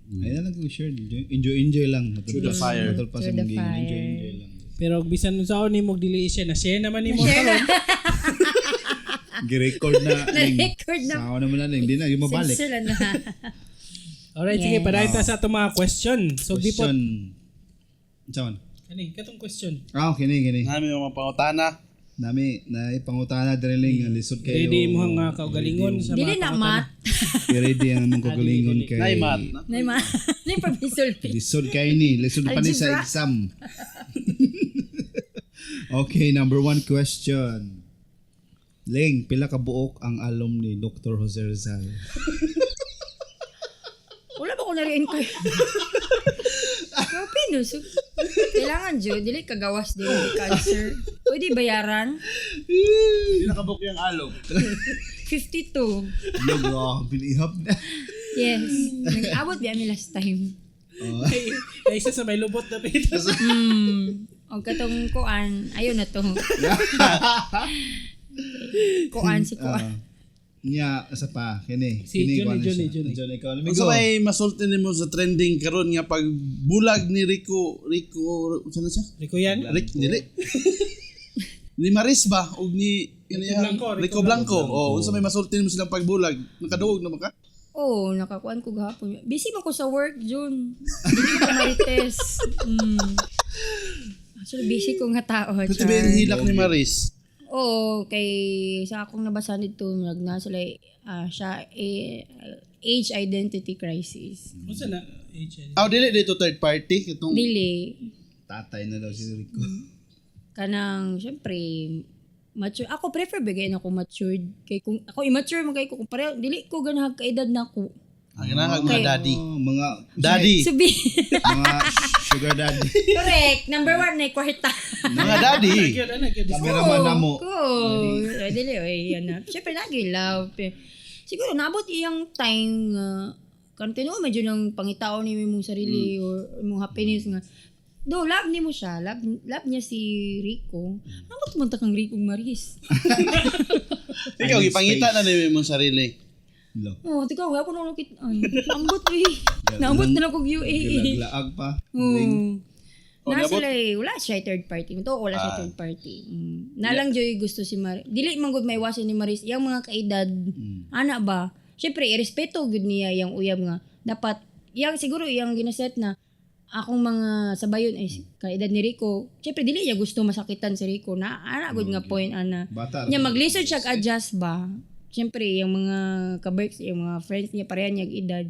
ayun lang ko share. Enjoy lang. Through the fire. Matulpa sa Through the mga game. fire. Enjoy lang. Pero bisan sa ni mo dili share na share naman nimo karon. Gi-record na. Na-record na. Sa ako naman na hindi na yung mabalik. Sila na. Alright, sige, padayon ta sa atong mga question. So di po Question. Saan? kani katong question. Kini. Nami mga pangutana. Nami na ipangutana diri lisod kayo. Ready mo nga kaugalingon sa Dili mga na pangutana. mat. Ready ang mong kagalingon kay. Nay mat. Nay ma. Nay pabisulpi. Lisod kayo ni. Lisod pa ni sa Algebra. exam. Okay, number 1 question. Ling, pila ka buok ang alum ni Dr. Jose Rizal? Wala ba ko nariin ko? Grabe no. So, kailangan dyo. Dili kagawas din. Cancer. Pwede bayaran. Pinakabok yung alog. 52. No, grabe, ihap na. Yes. Nag-abot ba kami last time? Ay isa sa may lubot na pito. O katong kuan. Ayun na to. Kuan si kuan. Nya, asa pa, kini. Si Kini, Johnny, kuha na siya. Johnny. Johnny, ikaw. Kung Lamigo. sa may masulti nimo sa trending karon nga pag bulag ni Rico, saan siya? Rico yan? Rick, dili. Ni Maris ba og ni Blanco, Rico Blanco. Oh, unsa may masulti nimo silang pagbulag? Nakaduog na ba ka? Oo, nakakuan ko gahapon. Busy man ko sa work, June. Hindi ko marites. Actually, busy ko nga tao. Pwede Char. ba yung hilak ni Maris? Oo, kay sa akong nabasa dito, na sila siya age identity crisis. Unsa na? HL. Dili dito third party itong Dili, Tatay na daw si Rico. kanang, syempre, mature. Ako prefer bigay na ako matured. Kay kung ako immature man kay ko kung pareho dili ko ganahag kaedad na ako. ang ginahag mga daddy. Mga Daddy. Subi. mga sugar daddy. Correct. Number 1 na kwarta. Mga daddy. Kameraman na mo. Dili oy yan na. Syempre lagi love. Siguro nabot iyang time kan tinuo medyo nang pangitao ni mong sarili or mong happiness nga. Do love ni mo siya. Love niya si Rico. Nabot man ta kang Rico Maris. Ikaw gipangita na nimo imong sarili. Lo. Oh, tikaw nga ako nung nakit. Ay, ambot eh. Naambot na lang kong UAE. Gilaglaag pa. Oh, Na nabot? sila wala siya third party. Ito wala siya third party. Nalang joy gusto si Maris. Dili man gud maiwasan ni Maris yang mga kaedad. Ana ba? Syempre irespeto gud niya yang uyab nga. Dapat yang siguro yang ginaset na akong mga sabayon ay kaedad ni Rico. Syempre dili niya gusto masakitan si Rico na ana gud nga point ana. Bata. Nya maglisod siya adjust ba? Syempre yung mga ka-berks, yung mga friends niya pareha niya edad.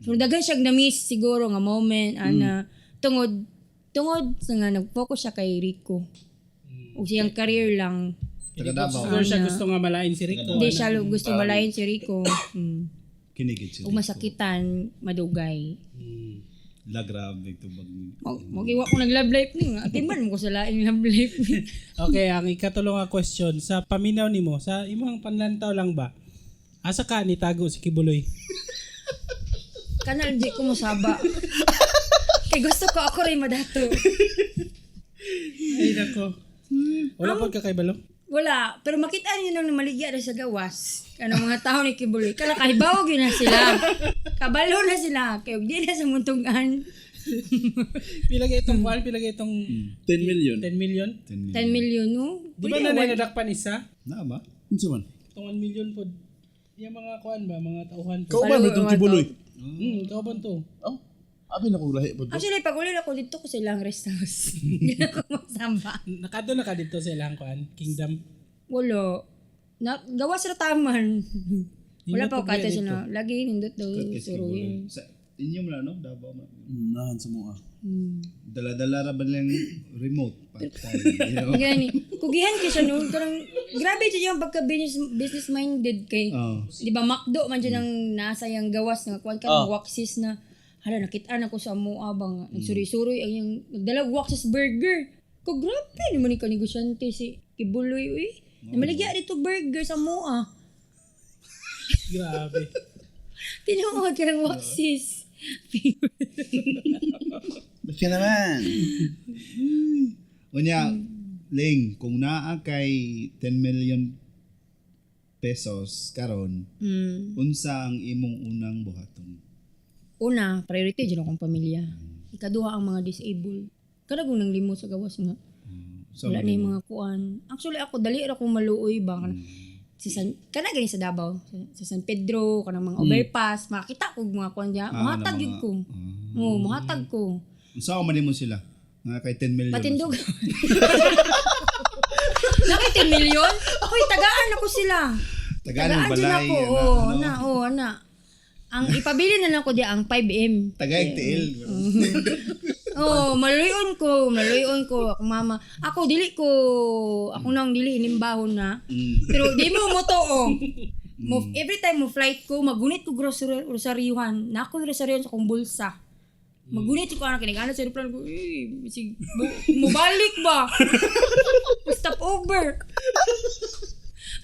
So daghan siya na-miss siguro nga moment ana tungod sa nga nag-focus siya kay Rico. O siyang career lang. Taga Davao. Siguro siya gusto nga malain si Rico. Hindi siya gusto malayan si Rico. Kinigit siya. O masakitan, madugay. La grabe ito bag ni. Magiwa ko nag-love life ni nga. Atiman mo ko sa laing love life ni. Okay, ang ikatulong nga question, sa paminaw nimo, sa imong panlantaw lang ba? Asa ka ni tago si Kibuloy? Kanal di ko musaba. Kay gusto ko ako rin madato. Ay nako. Wala po ka kay Balo? Wala. Pero makita niyo nang maligya na sa gawas. Kanang mga tao ni Kibuloy. Kala kahibawag yun na sila. Kabalo na sila. Kaya di na sa muntungan. Pilagay itong kuan, pilagay itong 10 million. 10 million. 10 million, no? Di ba na nadakpan isa? Na ba? Unsa man? Itong 1 million po. Yung mga kuan ba, mga tauhan po. Kauban mo itong kibuloy. Kauban to. Oh. Abi na kong lahi po. Actually, pag uli ako dito ko sa ilang rest house. Hindi na ako magsamba. Nakado na ka dito sa ilang kuan, Kingdom. Wala. Gawa sa taman. Wala Nindot pa ako pa kahit dito. sino. Lagi nindot daw Kasi suruin. sa inyo mo na, no? Davao mo. Nahan sa mga. Dala-dala ra ba lang remote? Patay. You know? Gani. Kugihan ko siya noon. Karang, grabe siya yung pagka-business minded kay. Oh. Di ba, McDo man dyan ang nasa yung gawas nga. Kuwan ka ng waxis na. Hala, nakitaan ako sa mua bang. Nagsuri-suri ang yung nagdalag waxis burger. Ko grabe naman yung kanigosyante si Kibuloy. Uy. Namaligya dito burger sa mua. Grabe. Tinuod ka ng waxis. Ba't ka naman? Unya, Ling, kung naa kay 10 million pesos karon, unsa ang imong unang buhaton? Una, priority dyan akong pamilya. Ikaduha ang mga disabled. Kada kung nang limot sa gawas nga. So, Wala na yung mga kuan. Actually ako, dali ra akong maluoy ba. Kana gani sa Davao. Sa San Pedro, kanang mga overpass. Makita ko mga kuan dyan. Muhatag yun ko. Oo, muhatag ko. unsa man mo sila? Nga kay 10 million. Patindog. Nakay 10 million? Ako'y tagaan ako sila. Tagaan dyan balay. ako. Ana. Ang ipabili na lang ko diya ang 5M. Tagay tiil. Maluyon ko. Ako mama. Ako nang dili inimbahon na. Pero di mo too. Every time mo flight ko, magunit ko rosaryuhan. Na ako rosaryuhan sa kong bulsa. Magunit ko anak kinigana sa aeroplano ko. Mubalik ba? Stop over.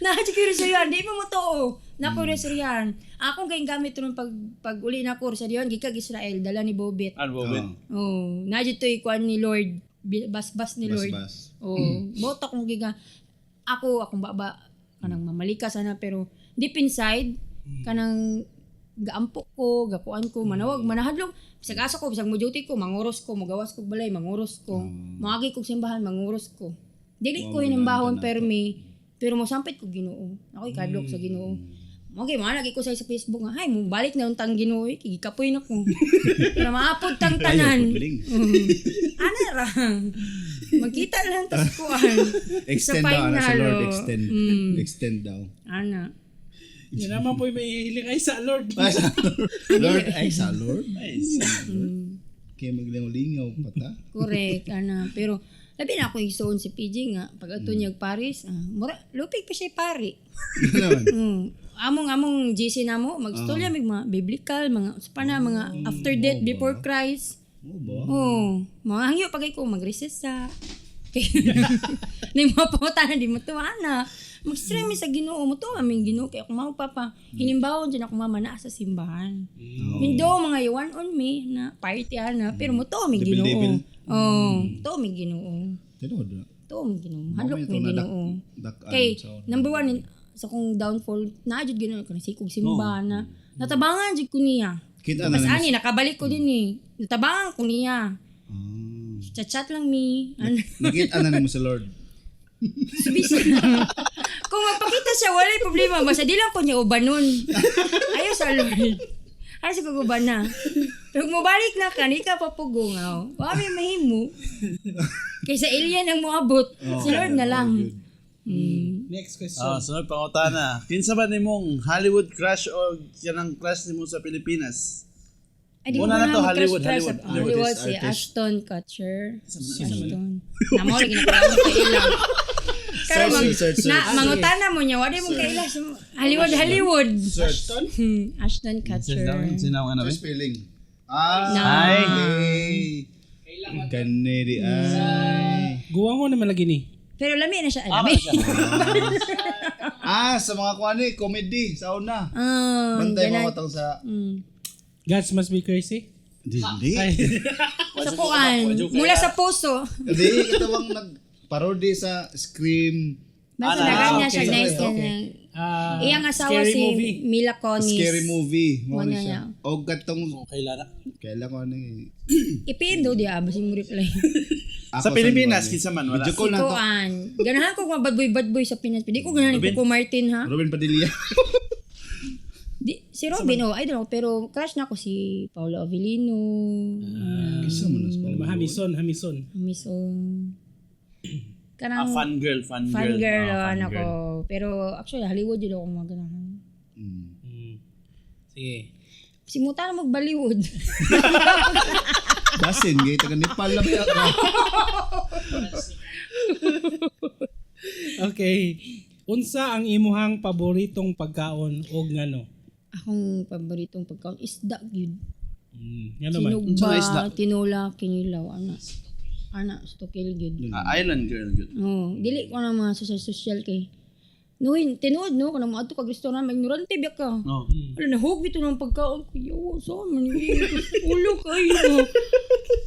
Nakachik yung rosaryuhan. Di mo too. Na ako rosaryuhan. Akong kayong gamit ron pag uli na ako rosaryuhan. Gikag Israel. Dala ni Bobet. Ano ba? Nadyo to ikuan ni Lord. Bas ni Lord. Bas. Bot akong giga. Akong baba. Kanang mamalika sana pero deep inside. Kanang gaampok ko, gakuan ko, manawag, manahadlong. Bisag asa ko, bisag mo duty ko, manguros ko, magawas ko balay, manguros ko. Maagi ko simbahan, manguros ko. Dili ko hinimbahon pero mo sampit ko Ginoo. Ako'y kadlok sa Ginoo. Okay, mga lagi ko sa Facebook nga, hay, mo balik na untang Ginoo, kigikapoy na ko. Para maapod tang tanan. Ana ra. Magkita lang tas kuan. Extend daw ana sa Lord, extend daw. Ana. Yan naman po may hiling ay sa Lord. Lord ay sa Lord. Kaya maglingaw-lingaw pata. Correct, ana. Pero labi na ako isuon si PJ nga pag ato niya Paris, lupig pa siya pari. Among GC namo magstorya mig mga biblical, mga spana, mga after death, before Christ. Mga hangyo pagay ko mag-recess sa. Ning mga pangutana di mo tuana. Mag-stream sa Ginoo mo to, aming Ginoo kay ako mao papa. Hinimbawon din ako mama na sa simbahan. Hindo mga one on me na party ana, pero mo to aming Ginoo. To aming Ginoo. To aming Ginoo. Hadlok mi Ginoo. Kay number 1 sa kong downfall, na-adjud Ginoo ko na sikog simbahan na. Natabangan jud ko niya. Kita na Mas ani nakabalik ko din natabangan ko niya. Chat lang mi. Nakita na mo sa Lord. Kung magpakita siya, walay problema. Basta di lang ko niya ubanon. Ayaw sa Lord. Ayaw sa kuguban na. Pag mabalik na ka, di ka papugungaw. Wala mahimo. Kaysa alien ang muabot. Si Lord na lang. Next question. Sunod pangutana. Kinsa ba nimong Hollywood crush o kanang crush nimo sa Pilipinas? Ay, di ko Una na to, mag-crush Hollywood. sa Hollywood si Ashton Kutcher. Ashton. Namo, lagi na kailangan mo kailang. Search. Mangutana mo niya, wala mong kailang. Hollywood. Ashton Kutcher. Sinaw nga na ba? First spelling. Ay. Kanedi ay. Guwang ko naman lagi ni. Pero lami na siya. Sa mga kuani, comedy, sa una. Bantay mo matang sa... Gods must be crazy. Hindi. Sa kuan. Mula sa puso. Hindi, katawang nag-parody sa Scream. Basta naganya siya okay. next yan. Iyang asawa Scary si movie. Mila Kunis. Scary movie. Mo Wala ni siya. niya. O katong... Kailan ko ano Ipin daw diya, basing mo reply. Sa Pilipinas, kinsa man wala. Video call na to. Kuan. Ganahan ko mga bad boy sa Pinas. Di ko ganahan ko Martin ha. Ruben Padilla. Si Robin, I don't know, pero crush na ako si Paolo Avellino. Isa mo na sa Paolo. Hamison. Miss kanang Fangirl. fangirl Ah, ano fangirl. ko. Pero actually, Hollywood yun ako maganahan. Sige. Simuta na mag-Bollywood. Dasin, gay taga Nepal lang ka. Okay. Unsa ang imuhang paboritong pagkaon o ngano? Akong paboritong pagkaon, isda yun. Ngano man? Unsa nga isda? Sinugba, tinula, kinilaw, ana, stokil yun. Island girl good. Dili ko na mga social kay tinuod no kanang moadto kag restaurant ignorante biya ka. No. Wala na hug bito ng pagkaon ko. Yo, so man ulo kayo.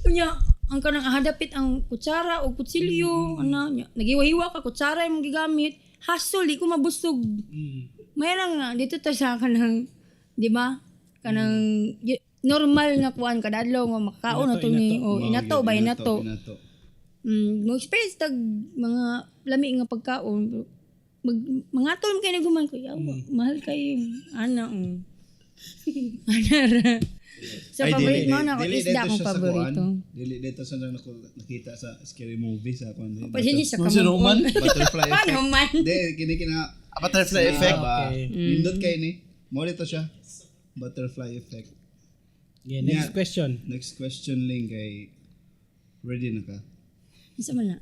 Kunya ang kanang hadapit ang kutsara o kutsilyo ana nya nagiwa-hiwa ka kutsara imong gigamit. Hasol di ko mabusog. Mayroon nga dito ta sa kanang di ba? Kanang normal nga kuan kada adlaw nga makakaon ato ni inato ba inato. Mo experience tag mga lami nga pagkaon mga tol kay naguman ko yawa mahal kayo ana ana ra so paborito mo na ako isda akong paborito Dili dito sa nakita sa scary movie sa kuan. pwede niya sa Si Roman? Butterfly effect. paano man Di kina Butterfly effect. Okay. Nindot kay ni. Mo dito siya. Butterfly effect. Yeah, next question. Next question lang kay ready na ka? isa man na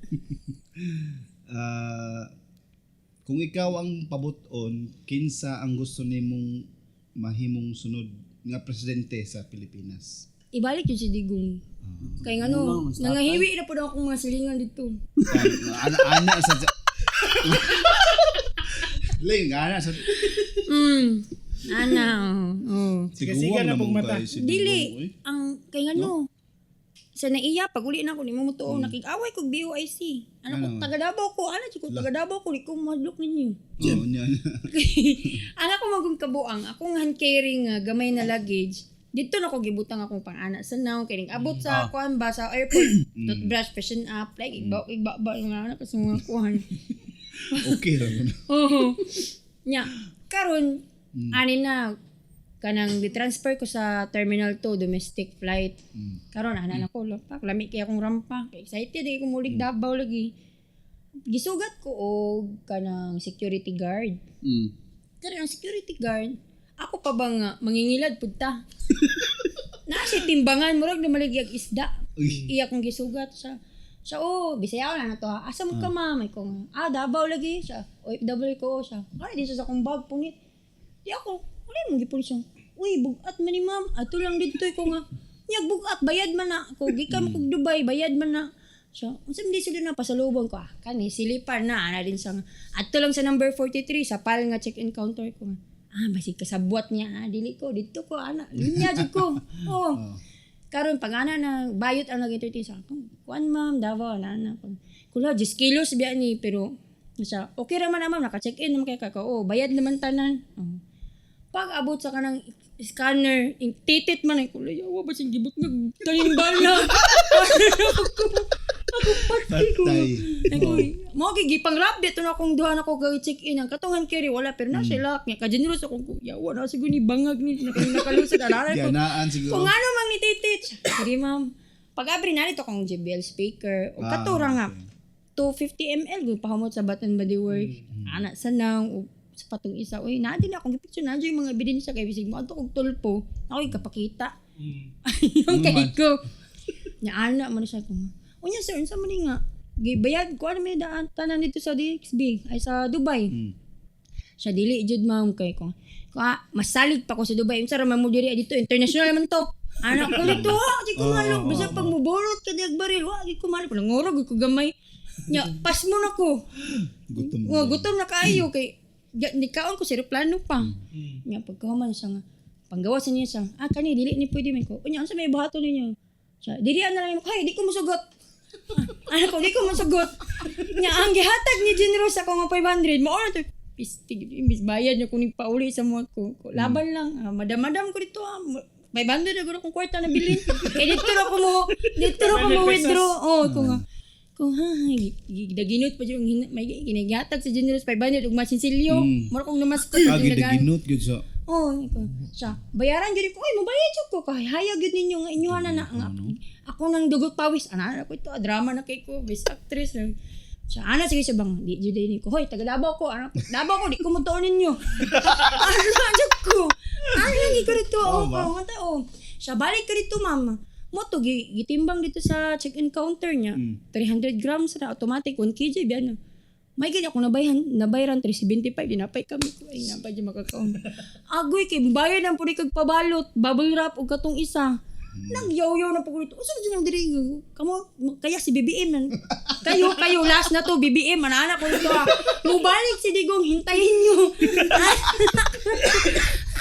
Kung ikaw ang pabuton, kinsa ang gusto nimong mahimong sunod nga presidente sa Pilipinas? ibalik yun si Digong kay ngano nangahiwi na po daw akong mga silingan dito Ana sa Ling, ana sa ana Siga-siga na pong mata. dili ang kay ngano sa naiya pag uli na ako ni mo to nakig-away kog BOIC ano ko taga Davao ko ana ko taga Davao ko di ko madlok ninyo Oh, niyan. ana ko magong kabuang akong hand carrying gamay na luggage dito na ko gibutang akong pang-ana sa now kay abot sa kuan ba sa airport toothbrush fashion up like igba yung ana pa sa mga kuan Okay ra mo. oo nya karon ani na kanang di-transfer ko sa Terminal 2 domestic flight. Karon ana na ko pak lami kay akong rampa. Kay excited ko mulig Davao lagi. Gisugat ko og kanang security guard. Kaya ang security guard, ako pa bang mangingilad pud ta. Na si timbangan murag na maligyag isda. Iya kong gisugat sa Bisaya na to. Asa mo ka ma'am? Ay ko Davao lagi siya. OFW ko siya. Ay di sa akong bag pungit. Di ako wala mong gipon siya. Uy, bugat man ni ma'am. Ato lang dito ko nga. Nyag bugat, bayad man na. Kung gikan mo kog Dubai, bayad man na. So, unsa di sila na pasalubong ko. Kani, silipar na. Ana din sa ato lang sa number 43, sa pal nga check-in counter ko. Basig kasabwat niya. Dili ko, dito ko, ana. Linya dyan ko. Karon pag ana na, bayot ang nag-entertain sa akin. Kuan ma'am, Davao, ana. Kula, 10 kilos biya ni, pero, okay raman na ma'am, naka-check-in naman kaya ka. Bayad naman tanan. Pag abot sa kanang scanner, titit man ay kulay, awa ba siyang gibot nga tayong bala? Ako patay ko. Mo gigipang rap dito na akong duha na ko gawin check-in. Ang katungan carry wala pero na sila. Kajeneros akong yawa na siguro ni bangag ni nakalusad. Alaray ko. Ganaan siguro. Kung ano mang ni titit. Sorry ma'am. Pag abri na dito akong JBL speaker. O katura nga. 250 ml. Pahamot sa Bath and Body Works. Anak sanang. Sa patong isa, uy, natin akong gipicture na yung mga ebidensya kay bisig mo ato kog tulpo ako'y kapakita yung kay ko ana man siya ko unya sir unsa man nga gibayad ko ano may daan tanan dito sa DXB ay sa Dubai siya dili jud ma'am kay ko masalig pa ko sa Dubai unsa ra man mo diri dito international man to anak ko dito di ko malog bisag pag muborot ka diag baril wa di ko malog nangorog ko gamay nya pas mo na ko gutom na kaayo kay nikaon ko sa aeroplano pa. Nga pagkahuman siya nga. Panggawas niya siya. Kani dili ni pwede man ko. Unya unsa may buhaton ninyo? Siya, dili na lang ko. Hay, di ko mosugot. Ano ko, di ko mosugot. Nya ang gihatag ni Generous ako nga 500. Mao na to. Pistig, imbis bayad niya kuning pauli sa mga ko. Laban lang. Madam-madam ko dito. 500 na kung kwarta na bilin. Dito ra ko mo withdraw. Ko nga. Kung daginot pa yung may ginigatag sa Generous 500 ug masinsilyo. Mura kong namaskot Daginot gyud sa. Oh, iko. Siya, bayaran gyud ko. Ay, mabayad jud ko kay hayag gyud ninyo nga inyo na nga. Ako nang dugot pawis ana ko ito, drama na kay ko, best actress. Siya, ana sige siya bang, di jud ni ko. Hoy, taga Davao ko, ana. Davao ko, di ko mutuon ninyo. Ano jud ko. Ano lagi ko dito, mga tao. Siya, balik ka dito, mama. Mo to, gitimbang dito sa check-in counter niya. 300 grams na, automatic, 1 kg, biyan na. May ganyan ako nabayaran 375, dinapay kami ko. Ay, napay dyan makakaon. Agoy, kay bayad ng puri kag pabalot, bubble wrap, o katong isa. Nagyaw-yaw na po ko dito. Usa dyan ang diri. Kamo, kaya si BBM nan. Kayo, last na to, BBM, manana ko dito. Mubalik si Digong, hintayin nyo.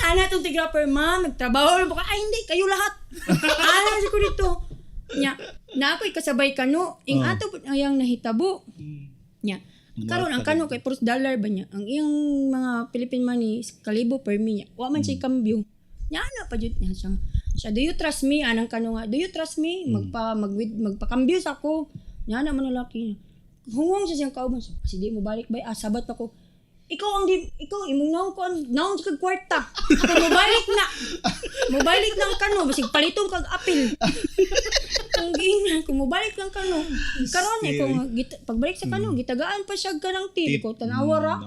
Ana tong tigrapper, ma'am, nagtrabaho lang po ka. Ay, hindi, kayo lahat. Ana si ko dito. Nya, na ako'y kasabay kano. Ing ato po ayang nahitabo. Nya, karon ang kano kay $1 ba niya? Ang iyang mga Philippine money, kalibo per mi niya. Wa man siya kambyo. Nya, ana pa jud niya siya, do you trust me? Anang kano nga, do you trust me? Magpakambyo sa ako. Nya, ana man lalaki niya. Hungong siya siyang kauban. Kasi di mo balik ba? Sabat ako. Ikaw imong naong kag kwarta. Ako mobalik na ang kano basig palitong kag apil. Kung giingnan ko mobalik lang kano. Karon ko pagbalik sa kano gitagaan pa siya kanang tip ko tanawara.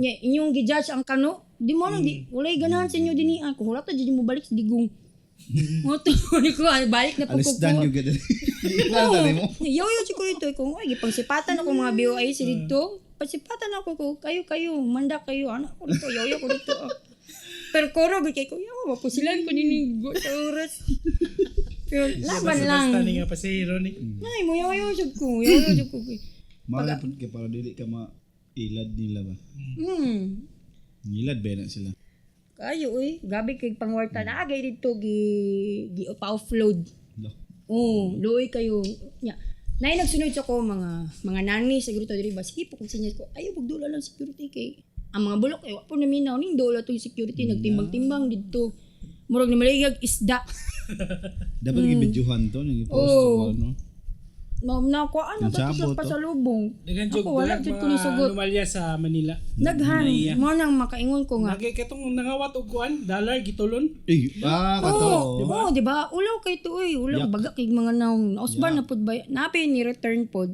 Nya inyong gi-judge ang kano. Di mo nang di walay ganahan sa inyo dinhi. Kung wala ta di mo balik sa Digong. Mo to ni ko balik na pagkuko. Alisdan yung ganda. Nandali mo. Yo ko dito kung ay gipangsipatan ako mga BOI si dito. Pasipatan ako ko, kayo, manda kayo, anak ko dito, yoyo ko dito. Pero koro, kay ko, mapusilan ko ninigo sa oras. Pero laban lang. Basta nga pasahero ni. Ay, mo yoyo ko. Mala po kay para dili ka mailad nila ba? Ilad ba na sila? Kayo, gabi kay pangwarta na agay dito, gi-offload. Luoy kayo. Nya. Nay nagsunod sa ko mga nani sa gruto diri ba sige po kung sinyas ko ayo pagdula lang security kay ang mga bulok ay wa po naminaw ning dula to security nagtimbang-timbang didto murag ni maligag isda dapat gi-videohan to nang i-post to no. Na ko ana ta sa pasalubong. Dagan jud wala jud ko ni sugot. Anomalya sa Manila. Daghan mo nang makaingon ko nga. Lagi katong nangawat og kuan, dollar gitulon. Kato. Di ba? Ulaw kay to ulaw baga kay mga naong nausban na pud ba napay ni return pod.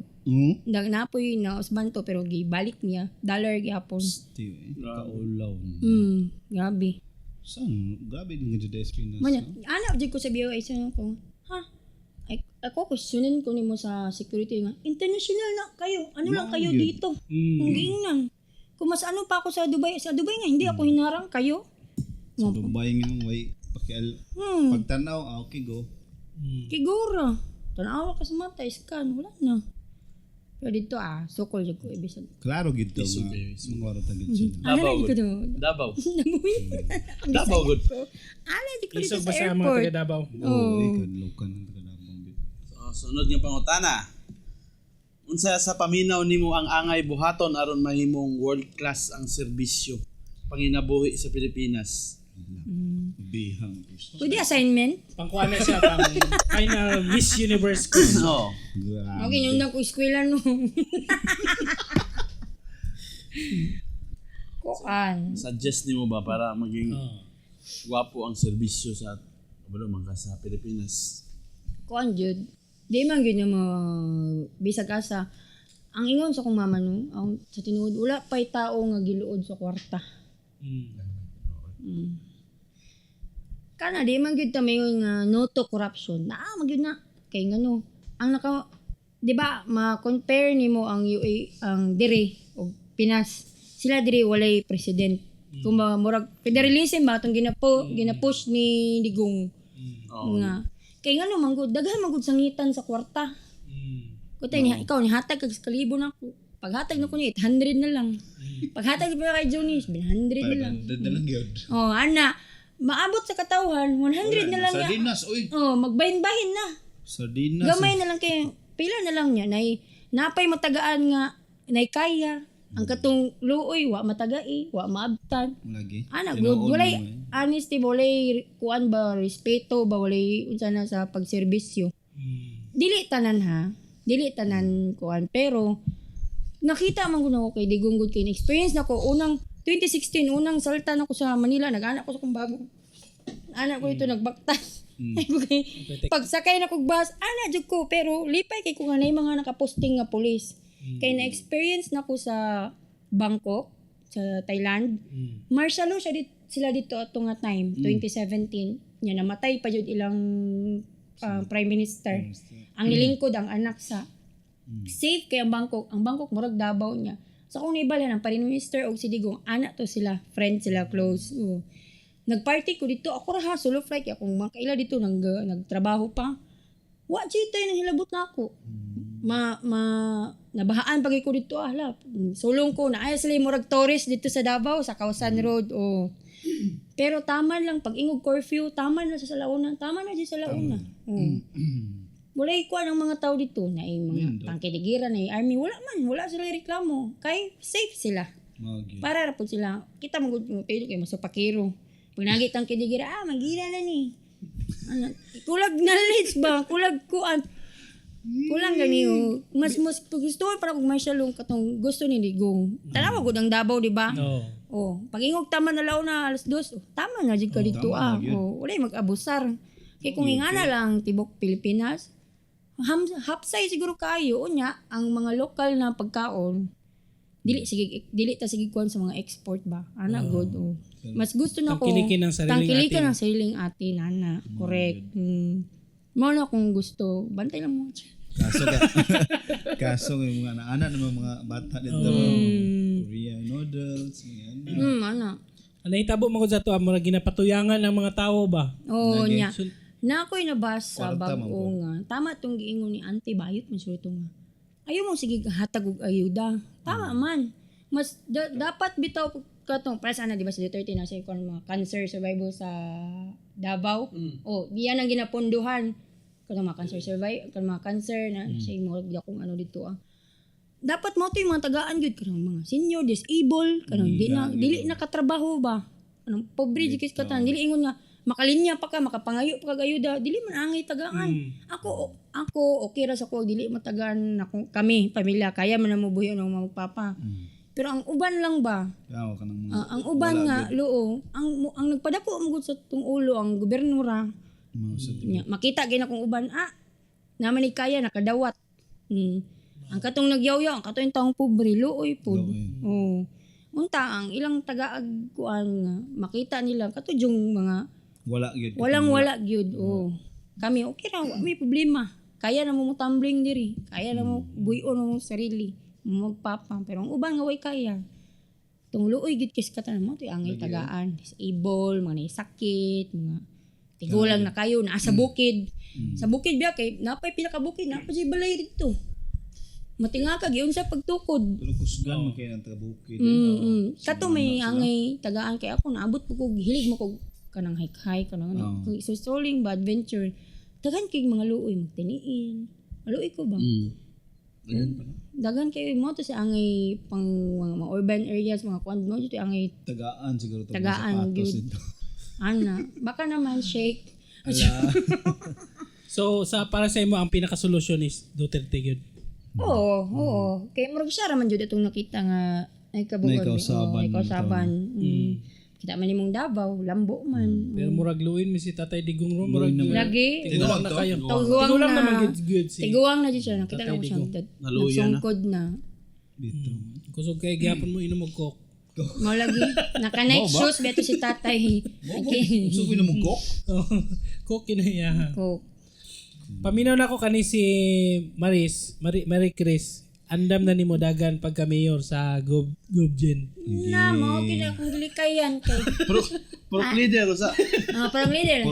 Napoy na usban to pero gibalik niya dollar gyapon. Kaulaw. Grabe. Grabe din gid sa Pinas. Manya, ana jud ko sa BOI sa ko. Ha? Ako questionin ko nimo sa security nga international na kayo ano lang kayo dito kung giingnan kung mas ano pa ako sa Dubai nga hindi ako hinarang kayo sa Dubai nga way pakial pagtanaw okay go kigura tanawa ka sa mata scan wala na pero dito sukol jud ko ibisag klaro gid to nga mangoro ta gid sila Davao good. Ala di ko dito Isog sa ba sa mga airport taga Davao? kadlukan ng taga Davao. Sunod nga pangutana. Unsa sa paminaw nimo ang angay buhaton aron mahimong world class ang serbisyo panginabuhi sa Pilipinas? Bihang. pwede assignment Pangkuan na siya pang final Miss Universe quiz. No. okay yun na ko eskwela no kuan Suggest nimo ba para maging gwapo ang serbisyo sa sa Pilipinas? kuan jud di man gyud mo bisag asa ang ingon sa kong mama no ang sa tinuod wala pay tao nga giluod sa kwarta kana di man gyud ta mayon nga no to corruption magyud na kay ngano ang naka di ba ma-compare nimo ang UA ang dire og Pinas sila dire walay president kumbaga murag federalism ba atong ginapush ni Digong nga kay ngano manggod daghan manggod sangitan sa kwarta. Kutay niya ikaw ni hatag kag kalibo na ko. Paghatag na ko ni 800 na lang. Paghatag pa kay Johnny 700 na lang. gyud. Ana maabot sa katawhan 100 na lang niya. Sardinas oy. Magbahin-bahin na. Sardinas. Gamay na lang kay pila na lang niya napay matagaan nga nay kaya. Ang katong luoy wa matagai, wa maabtan. Lagi. Ana good walay honesty walay kuan ba respeto ba walay unsa na sa pagserbisyo. Dili tanan kuan pero nakita man ko kay Digong good kay experience nako unang 2016 unang salta na ko sa Manila, nag-anak ko sa kong bago. Anak ko ito nagbaktas. Pagsakay na kog bus, ana jud ko pero lipay kay ko nga nay mga nakaposting nga pulis. Kay na-experience na ko sa Bangkok, sa Thailand. Martial law sila dito ato nga time, 2017. Nya namatay pa jud ilang prime minister. Ang nilingkod ang anak sa safe kay ang Bangkok. Ang Bangkok murag Davao niya. Sa kung naibalan ang prime minister og si Digong, anak to sila, friends sila close. Nagparty ko dito, ako ra solo flight akong mga kaila dito nagtrabaho pa. Wa jud tayo nang hilabot na ako. Nabahaan pagay ko dito sulong ko na ay sila murag tourist dito sa Davao sa Kausan Road pero tama lang pag ingog curfew tama na sa launa walay ko ang mga tao dito na mga tangkiligiran na army wala sila reklamo kay safe sila para ra pud sila kita magud tayo kay masupakiro pag nagit ang kiligira magira na ni kulag knowledge ba kulang gani mas gusto para kung martial law katong gusto ni Digong tanawa gud ang Davao di ba pag ingog tama na law na alas 2 tama na jud ka dito wala mag-abusar kay kung ingana lang tibok Pilipinas hapsay siguro kayo unya ang mga lokal na pagkaon dili ta sige kuan sa mga export ba good mas gusto na ko tangkilikan ng sariling atin ana correct mo na kung gusto bantay lang mo kaso yung mga anak ng mga bata dito Korean noodles ana Nahitabo mo ko sa to, mura ginapatuyangan ng mga tao ba? Nya. Na ako'y nabasa bago nga. Tama itong giingon ni Auntie Bayot, man sure nga. Ayaw mo sige hatag og ayuda. Tama man. Mas dapat bitaw katong para sana di ba sa Duterte na sa mga cancer survival sa Davao. Diyan ang ginapondohan. Kanang mga cancer survival, kanang mga cancer na siya mo kung ano dito dapat mo to yung mga tagaan gyud kanang mga senior disabled kanang dili nakatrabaho ba kanang pobre jikis katan dili ingon nga makalinya pa ka makapangayo pa kag ayuda dili man angay tagaan ako okay ra sa ko dili matagaan ako kami pamilya kaya man na mo buhion ng mga papa pero ang uban lang ba ang uban nga loo ang nagpadako mo sa tung ulo ang gobyerno ra makita gyud akong uban naman ni kaya nakadawat ang katong nagyaw-yaw, ang katong taong pobre, luoy po. Unta ang ilang tagaag kuan nga makita nila katujong mga wala gyud. Kami okay ra, may problema. Kaya na mo tumbling diri, kaya na mo buyon mo sarili, magpapa. Pero ang uban nga way kaya. Tung luoy gyud kis katan mo to angay tagaan, disable, mga sakit, mga tigulang na kayo naa sa bukid. Sa bukid biya kay napay pila ka bukid, napay si balay dito. Matinga ka giun sa pagtukod. Pero kusgan man kay nang taga-bukid. Kato may angay tagaan kay ako naabot po ko hilig mo ko kanang hike kanang ano. So strolling ba adventure. Dagan kay mga luoy magtiniin. Maluoy ko ba? Dagan kay mo to sa angay pang mga urban areas mga kuan mo dito angay tagaan siguro to tagaan gyud. Ana, baka naman shake. So para sa imo ang pinaka-solusyon is Duterte gyud. Oo. Kaya murag siya raman jud itong nakita nga ay kabugon. Ay kausaban. Kita man nimong Davao, lambo man. Pero murag luin mi si Tatay Digong ro murag lagi. Tiguang na kayo. Tiguang naman good si. Tiguang na jud siya. Nakita na ko siya. Nagsungkod na. Dito. Kusog kay gyapon mo inom og coke. Mo lagi. Naka-night shoes beto si Tatay. Gusto ko mo coke? Coke kinaya. Coke. Paminaw na ko kani si Marie Chris. Andam na nimo dagan pagka mayor sa Gubjen. Na mo kina kung gilikayan kay. Pro leader sa. Parang leader.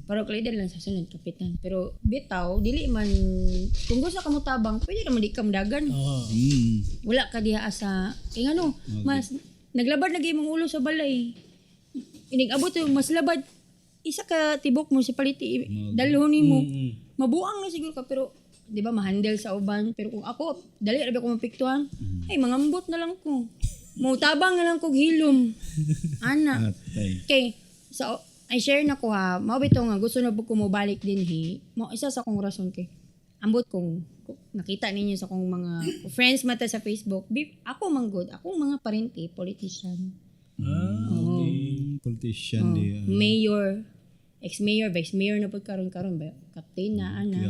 Parang leader lang sa sunod kapitan. Pero bitaw dili man kung gusto ka mo tabang, pwede naman di ka dagan. Wala ka diha sa ngano, mas naglabad lagi imong ulo sa balay. Inigabot yung mas labad isa ka tibok mo si paliti dalhon nimo mabuang na siguro ka pero di ba ma-handle sa uban pero kung ako dali ra ba ko mapiktuhan ay mangambot na lang ko mo tabang na lang kog hilom ana kay I share na ko mao bitaw nga gusto na ko mo balik din mo isa sa kong rason kay ambot kung nakita ninyo sa kong mga friends mata sa Facebook, ako manggod, ako mga parente, politician. Okay. Politician di. Mayor, ex-mayor, vice-mayor na po karon ba? Captain na, ana.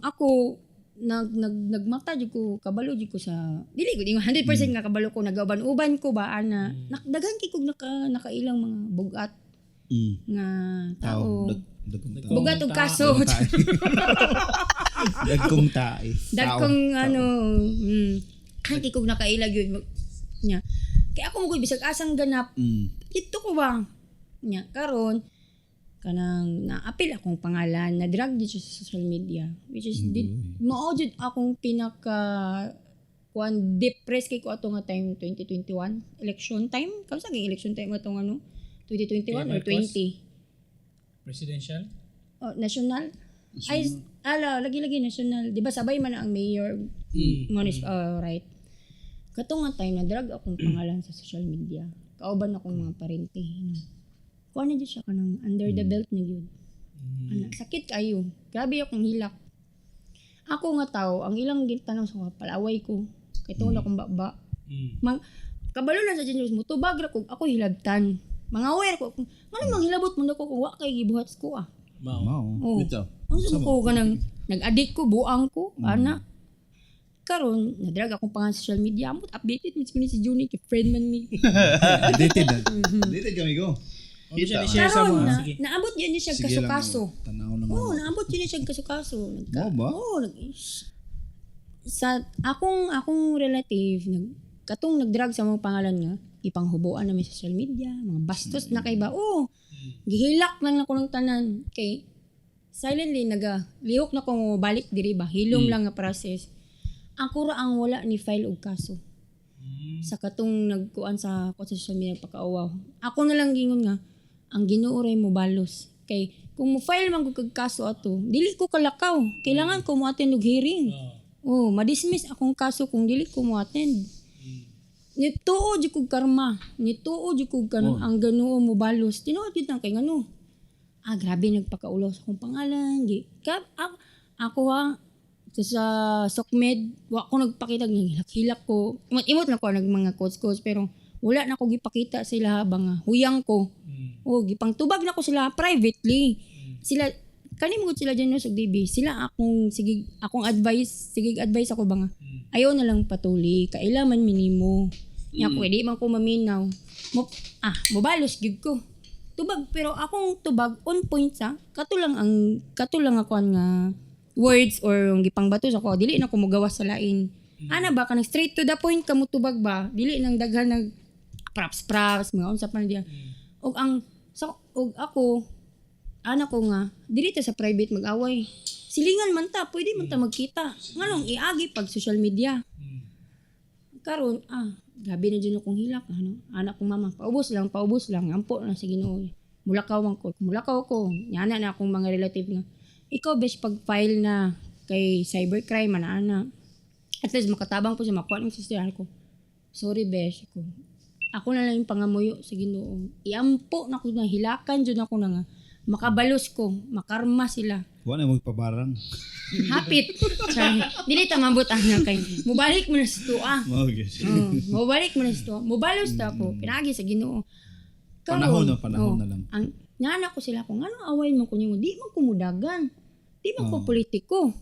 Ako, nagmata jud ko, kabalo jud ko sa, dili ko, 100% nga kabalo ko, nagauban-uban ko ba, ana. Daghan kay kog nakailang mga bugat nga tao. Bugat og kaso. Dagkong tae. Dagkong ano, kay kog nakailag yun nya. Kaya ako mo bisag asang ganap. Dito ko ba? Nya karon kanang naapil akong pangalan na drag dito sa social media, which is mao jud akong pinaka depressed kay ko ato nga time 2021 election time. Kausa kay election time atong ano 2021 or 20? Presidential? Oh, national? Ay, lagi-lagi national. Di ba sabay man ang mayor? Right. Katong nga time na drag akong pangalan sa social media. Kauban akong mga parente. Kuha na dyan siya kanang under the belt na yun. Sakit kayo. Grabe akong hilak. Ako nga tao, ang ilang gintanong sa palaway ko. Kaya tungkol akong baba. Kabalo na sa generous mo, tubag ra ko, ako hilabtan. Mga aware ko, ano mang hilabot mo na ko kung kay gibuhat ko Mao. Oh. Ang sabi ko kanang nag-addict ko, buang ko, ana. Karon, nadrag akong pangalan sa social media. Amot updated mo si Juni, kay friend man mi. Dated kami ko. Kita. Share sa Karon, mo. Sige. naabot yun niya siya kaso-kaso. Tanaw lang. Oo, naabot yun niya siya kaso-kaso. Mo ba? Oo, sa akong relative, katong nagdrag sa mga pangalan nga, ipanghubuan namin sa social media, mga bastos na kay ba, gihilak lang na ko ng tanan, kay silently lihok na kong balik diri ba, hilom lang nga process. Ako ra ang wala ni file og kaso. Sa katong nagkuan sa social media pagkaawaw. Ako na lang gingon nga, ang Ginoo ray mo balos. Kay kung mo file man ko kag kaso ato, dili ko kalakaw. Kailangan ko mo attend og hearing. Ma-dismiss akong kaso kung dili ko mo attend. Nituo di kog karma. Nituo di kog kanang ang Ginoo mo balos. Tinuod gyud nang kay ngano. Grabe nagpakaulo sa akong pangalan. Ako sa SOCMED, wa ko nagpakita ng hilak-hilak ko. Imot na ko nag mga coach pero wala na ko gipakita sila habang huyang ko. Gipang tubag na ko sila privately. Sila kanimo sila dyan sa DB. Sila akong advice ako ba nga. Ayaw na lang patuli, kailangan minimo. Nya ko di man ko maminaw. Mobalos gyud ko. Tubag pero akong tubag on point sa katulang ako nga words or yung gipangbato sa ko, dili na ko mogawas sa lain. Ana ba kanang straight to the point kamo tubag ba? Dili nang daghan nag props mga unsa pa diya. Og ako ana ko nga dili ta sa private mag-away. Silingan man ta, pwede man ta magkita. Nganong iagi pag social media. Karon gabi na dyan akong hilak. Anak kong mama, paubos lang. Ampo na sa Ginoo. Mulakaw ko. Yana na akong mga relative nga. Ikaw, bes, pag-file na kay cybercrime, ana. At least makatabang po siya, makuha ng sister ko. Sorry, bes. Ako na lang yung pangamuyo sa Ginoo. Iampo na ko na, hilakan dyan ako na nga. Makabalos ko, makarma sila. Wala mo ipabarang. Hapit. Dili ta mabot ana kay. Mubalik mo na sa tuwa. Mubalik mo na sa tuwa. Mubalos ta po. Pinagi sa Ginoo. Panahon na lang. Ang nana ko sila kung ano away man ko niyo, di man ko mudagan. Di man ko politiko.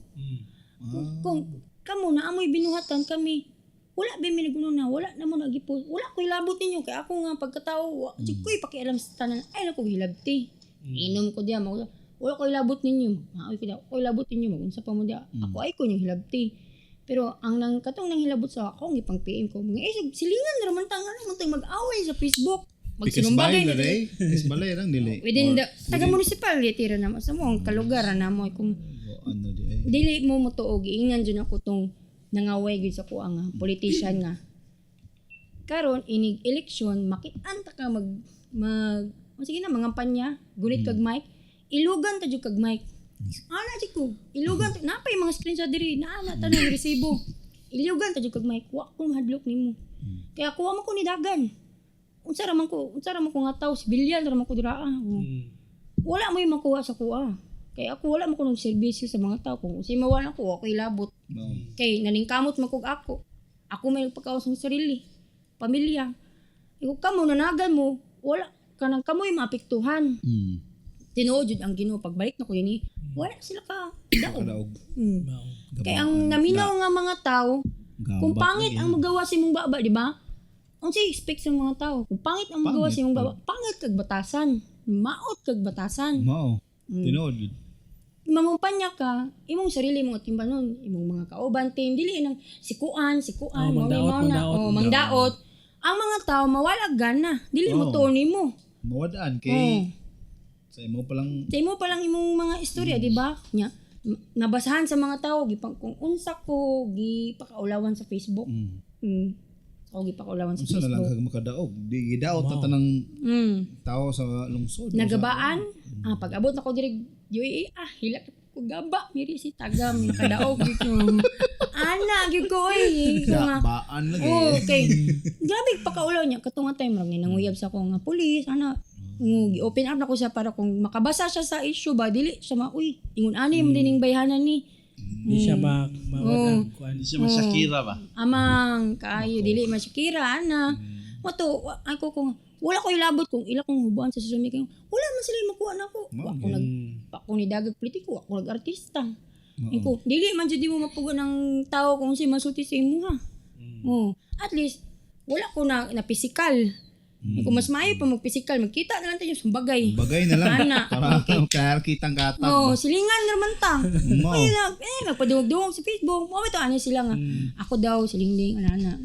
Kung kamo na amoy binuhatan kami. Wala ba mi nagununa, wala na mo nagipost. Wala ko hilabot ninyo kay ako nga pagkatao, di ko pakialam sa tanan. Ay nako hilabti. Inom ko diya, wala ko ilabot ninyo. Ko ilabot ninyo, magunsa pa mo diya. Ako ay ko yung hilabti. Pero ang katong nang hilabot sa ako, ang ipang PM ko, mga isig, silingan na naman tang mag-away sa Facebook. Magsinumbagay na rin. Balay lang dili. Within the, taga-municipality rin naman. Sa mo, ang kalugar na mo. Kung dili mo tuog, iingan dyan ako tong nangaway gud sa ko ang politician nga. Karon inig election, makitanta ka sige na, mga kampanya, gunit kag mic, ilugan ta jud kag mic. Ana jud ko, ilugan ta, napay mga screenshot diri, naana ta ng resibo. Ilugan ta jud kag mic, wa ko mahadlok nimo. Kaya kuha man ko ni dagan. Unsa ra man ko nga tawo, sibilyan ra man ko dira. Wala mo yung makuha sa kuha. Kaya ako wala mo ko ng serbisyo sa mga tao. Kung si mawala ko, okay labot. No. Kay nalingkamot makog ako. Ako may nagpakaos ng sarili. Pamilya. Ikaw kamo, nanagan mo, wala ka nang kamoy maapektuhan. Tinuod yun ang Ginoo. Pagbalik na ko yun wala sila ka daog. Kadaog. Mao. Kaya ang naminaw nga mga tao, kung pangit ang magawa sa imong baba, di ba? Ang siya expect sa mga tao. Kung pangit ang magawa sa imong baba, pangit kag batasan. Maot kag batasan. Mao. Tinood yun. Mangumpanya ka, imong sarili mong timbanon, imong mga kauban team, dili nang sikuan, mangdaot. Ang mga tao mawala gana, dili mo tuon nimo. Mawadaan kay sa imo pa lang imong mga istorya, di ba? Nya nabasahan sa mga tao kung unsa ko gipakaulawan sa Facebook. Ako gipakaulawan sa unsa na lang Facebook. kag makadaog. Di gidaot ta tanang tao sa lungsod. Nagabaan, pag-abot na ko diri UAE, hila ko gaba, miri si tagam kadaog ko. Ana gyud ko Gabaan lagi. Okay. Grabe pakaulaw niya katong time ra ni nanguyab sa ko nga pulis, ana. Gi-open up na ko siya para kung makabasa siya sa issue ba dili siya ingon ani mo dining bayhanan ni. Di siya mawadang kuan. Hindi siya masyakira ba? Amang kaayo dili masikira ana. Moto ako kung wala ko ilabot kung ila kong hubuan sa social media. Wala man sila makuha nako. Ako ni dagag politiko, ako nag-artista. Iko, dili man jud mo mapugo ng tao kung si masulti sa imo ha. At least wala ko na physical. Kung mas maayo pa mag-physical, magkita na lang tayo sa bagay. Bagay na lang. Ana. Para kaya kitang katag. Silingan naman ta. Mo. Magpaduwag-duwag sa Facebook. Mo ito ano sila nga. Ako daw silingding ana.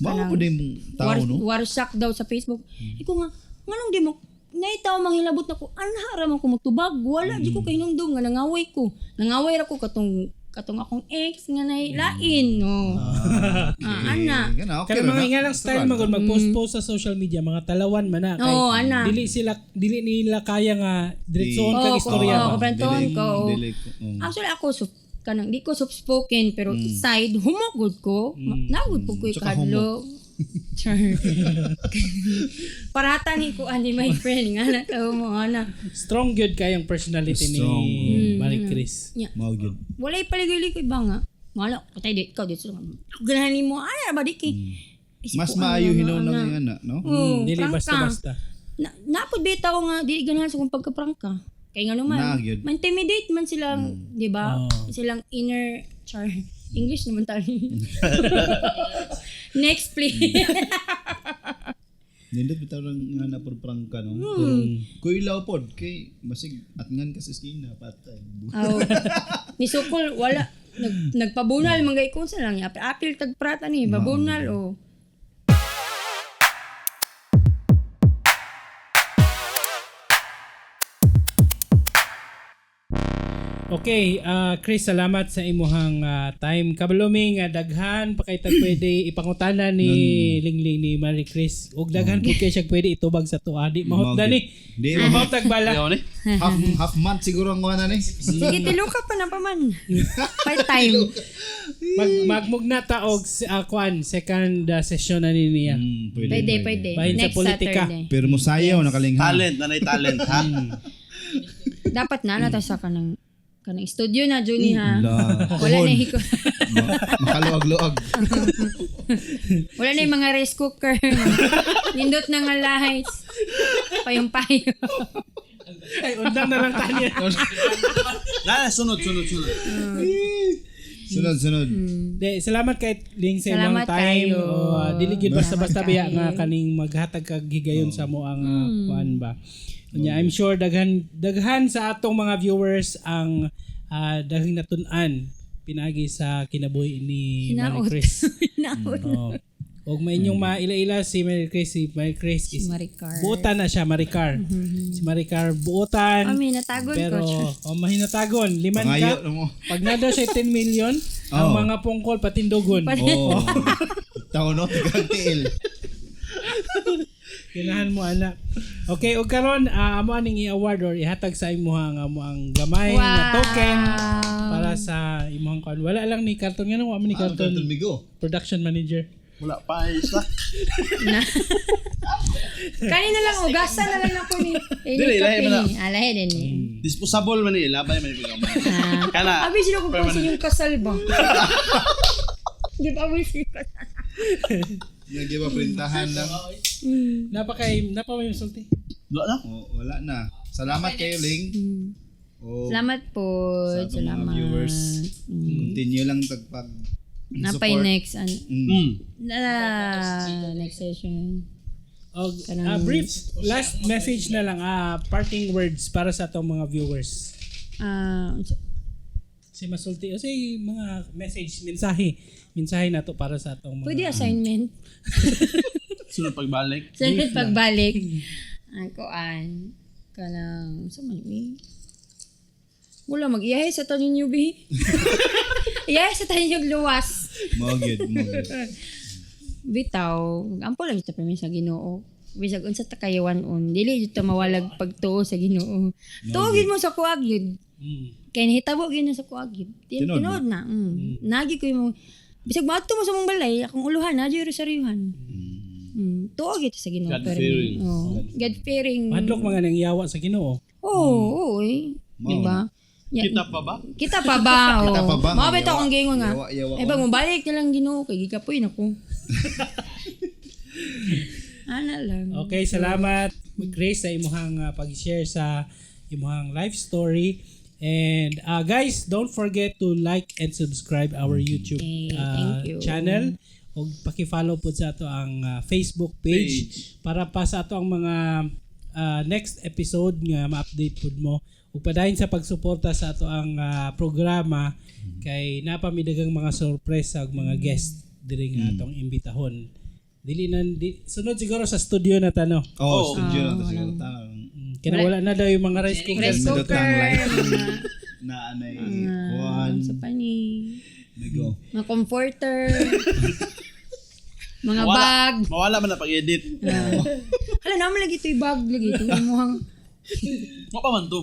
Mao po din tao no. Warsak daw sa Facebook. Iko nga nganong di mo naitaw manghilabot na ko. Anha ra man ko magtubag. Wala di ko kay hinumdum nga nangaway ko. Nangaway ra ko katong akong ex nga lain no. Ana. Kaya mga ingalang style mag-post sa social media, mga talawan man na. Ana. Dili nila kaya nga diretsoon kag istorya ba. Actually ako di ko soft spoken pero side humogod ko. Nagud po ko ikadlo. Parata ni ko ani my friend nga na tao mo ana. Strong good kayang personality ni Marie Chris. Mao gyud. Walay paligoy-ligoy ba nga? Mala, patay dit ka dito. Ganahan nimo ana ba di kay. Mas maayo hinon lang nga na, no? Dili basta-basta. Napod bitaw nga di ganahan sa kung pagka-prank ka. Kay nga naman, intimidate man silang, di ba? Silang inner English naman tayo. Next, please. Nindot bitaw lang nga na prangka no. Kuy ilaw pod kay masig atngan ka sa skina patay. Ni Sukol wala nagpabunal man gay kun sa lang apil tagprata ni babunal Okay, Chris, salamat sa imuhang time. Kabaluming daghan pa kay tag pwede ipangutana ni Lingling ni Marie Chris. Og daghan pud kay siya pwede itubag sa tuwa. Di mahot na ni. Di mahot tagbala. Half month siguro ang na ni. Sige tiluka pa na pa man. Part time. Magmugna ta og second session na ni niya. Pwede. Bahin sa Next politika. Saturday. Pero mo sayaw nakalinghan. Talent ha. Dapat na ta sa kanang studio na Juni ha. Wala na hiko. Makaluag-luag. Wala na yung mga rice cooker. Nindot na nga lights. Payong-payo. Ay, undang na lang tanya. Sunod. Sunod. Salamat kay Ling sa imong Salamat time. kayo. Dili gyud basta-basta Salamat biya kayo. nga kaning maghatag kag higayon sa mo ang kuan ba. I'm sure daghan sa atong mga viewers ang daghang natun-an pinagi sa kinabuhi ni Marie Chris. Og may inyong maila-ila si Marie Chris. Si Marie Chris is Maricar. buotan na siya, Maricar. Si Maricar buotan. May natagon pero ko. mahinatagon. Liman Pangayo ka. mo. Pag na daw siya 10 million, ang mga pungkol patindogon. Tao no tigal. Kinahan mo anak. Okay, og karon amo aning i-award or ihatag sa imuhang ang gamay nga token para sa imuhang kuan. Wala lang ni Carton nga wa man ni Carton. Production manager. Wala pa isa. Kanina lang ugasan na lang ako ni. Dili lahi man. Alahe din. Disposable man ni labay man ni gamay. Kana. Abi sila kung kasi yung kasal ba? Di ba abi sila kasal? Nag-iba printahan lang. Napamay sulti. Wala na. Wala na. Salamat kayo, Ling. Oh, Salamat po. sa atong mga Salamat. viewers. Continue lang tagpag Napay next Mm. next session. Brief last message na lang, parting words para sa atong mga viewers. Si Masulti o si mga mensahe na to para sa atong mga Pwede assignment. Sunod pagbalik. Sunod pagbalik. Kuan kanang sa man mi. Wala mag-iyahe sa tanin niyo bi. Iyahe sa tanin niyo luwas. Mogid. Bitaw, ampo lang ito pa sa Ginoo. Bisag unsa ta kayawan dili jud ta mawalag pagtuo sa Ginoo. Tuogid mo sa kuwag yun. Kaya nahitabo gyud na sa kuwag yun. Tinood na. Nagi ko mo bisag maadto mo sa mong balay akong uluhan na jud rosaryuhan. Tuogid sa Ginoo. God-fearing. God-fearing. Madlok mga nang iyawa sa Ginoo. Oo, diba? Kita pa ba? Kita pa ba? Kita pa ba? Mabait akong gingon nga. Yawa Eh ba, mabalik na lang Ginoo kay gikapoy na ko. Ana lang. Okay, salamat Grace sa imuhang pag-share sa imuhang life story. And guys, don't forget to like and subscribe our YouTube thank you. channel. O paki-follow po sa ato ang Facebook page para pa sa ato ang mga next episode nga ma-update pud mo. Ug padayon sa pagsuporta sa ato ang programa kay napamidagang mga surprise ug mga guest diri nga atong imbitahon. Sunod siguro sa studio na tano. Studio na to siguro ta. Kaya wala na daw yung mga rice cooker. Rice cooker. Na anay kuan. Sa pani. Migo. Mga comforter. Mga bag. Mawala man na pag-edit. Hala naman lagi ito yung bag. Lagi ito yung muhang Mo pa man to.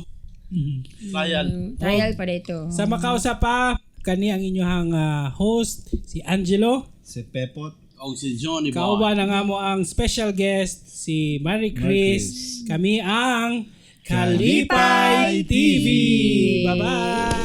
Trial. trial pa dito. Sa makausa pa, kani ang inyong host, si Angelo. Si Pepot. O si Johnny Boy. Kauban ang amo ang special guest, si Marie Chris. Kami ang Kalipay TV. Bye-bye!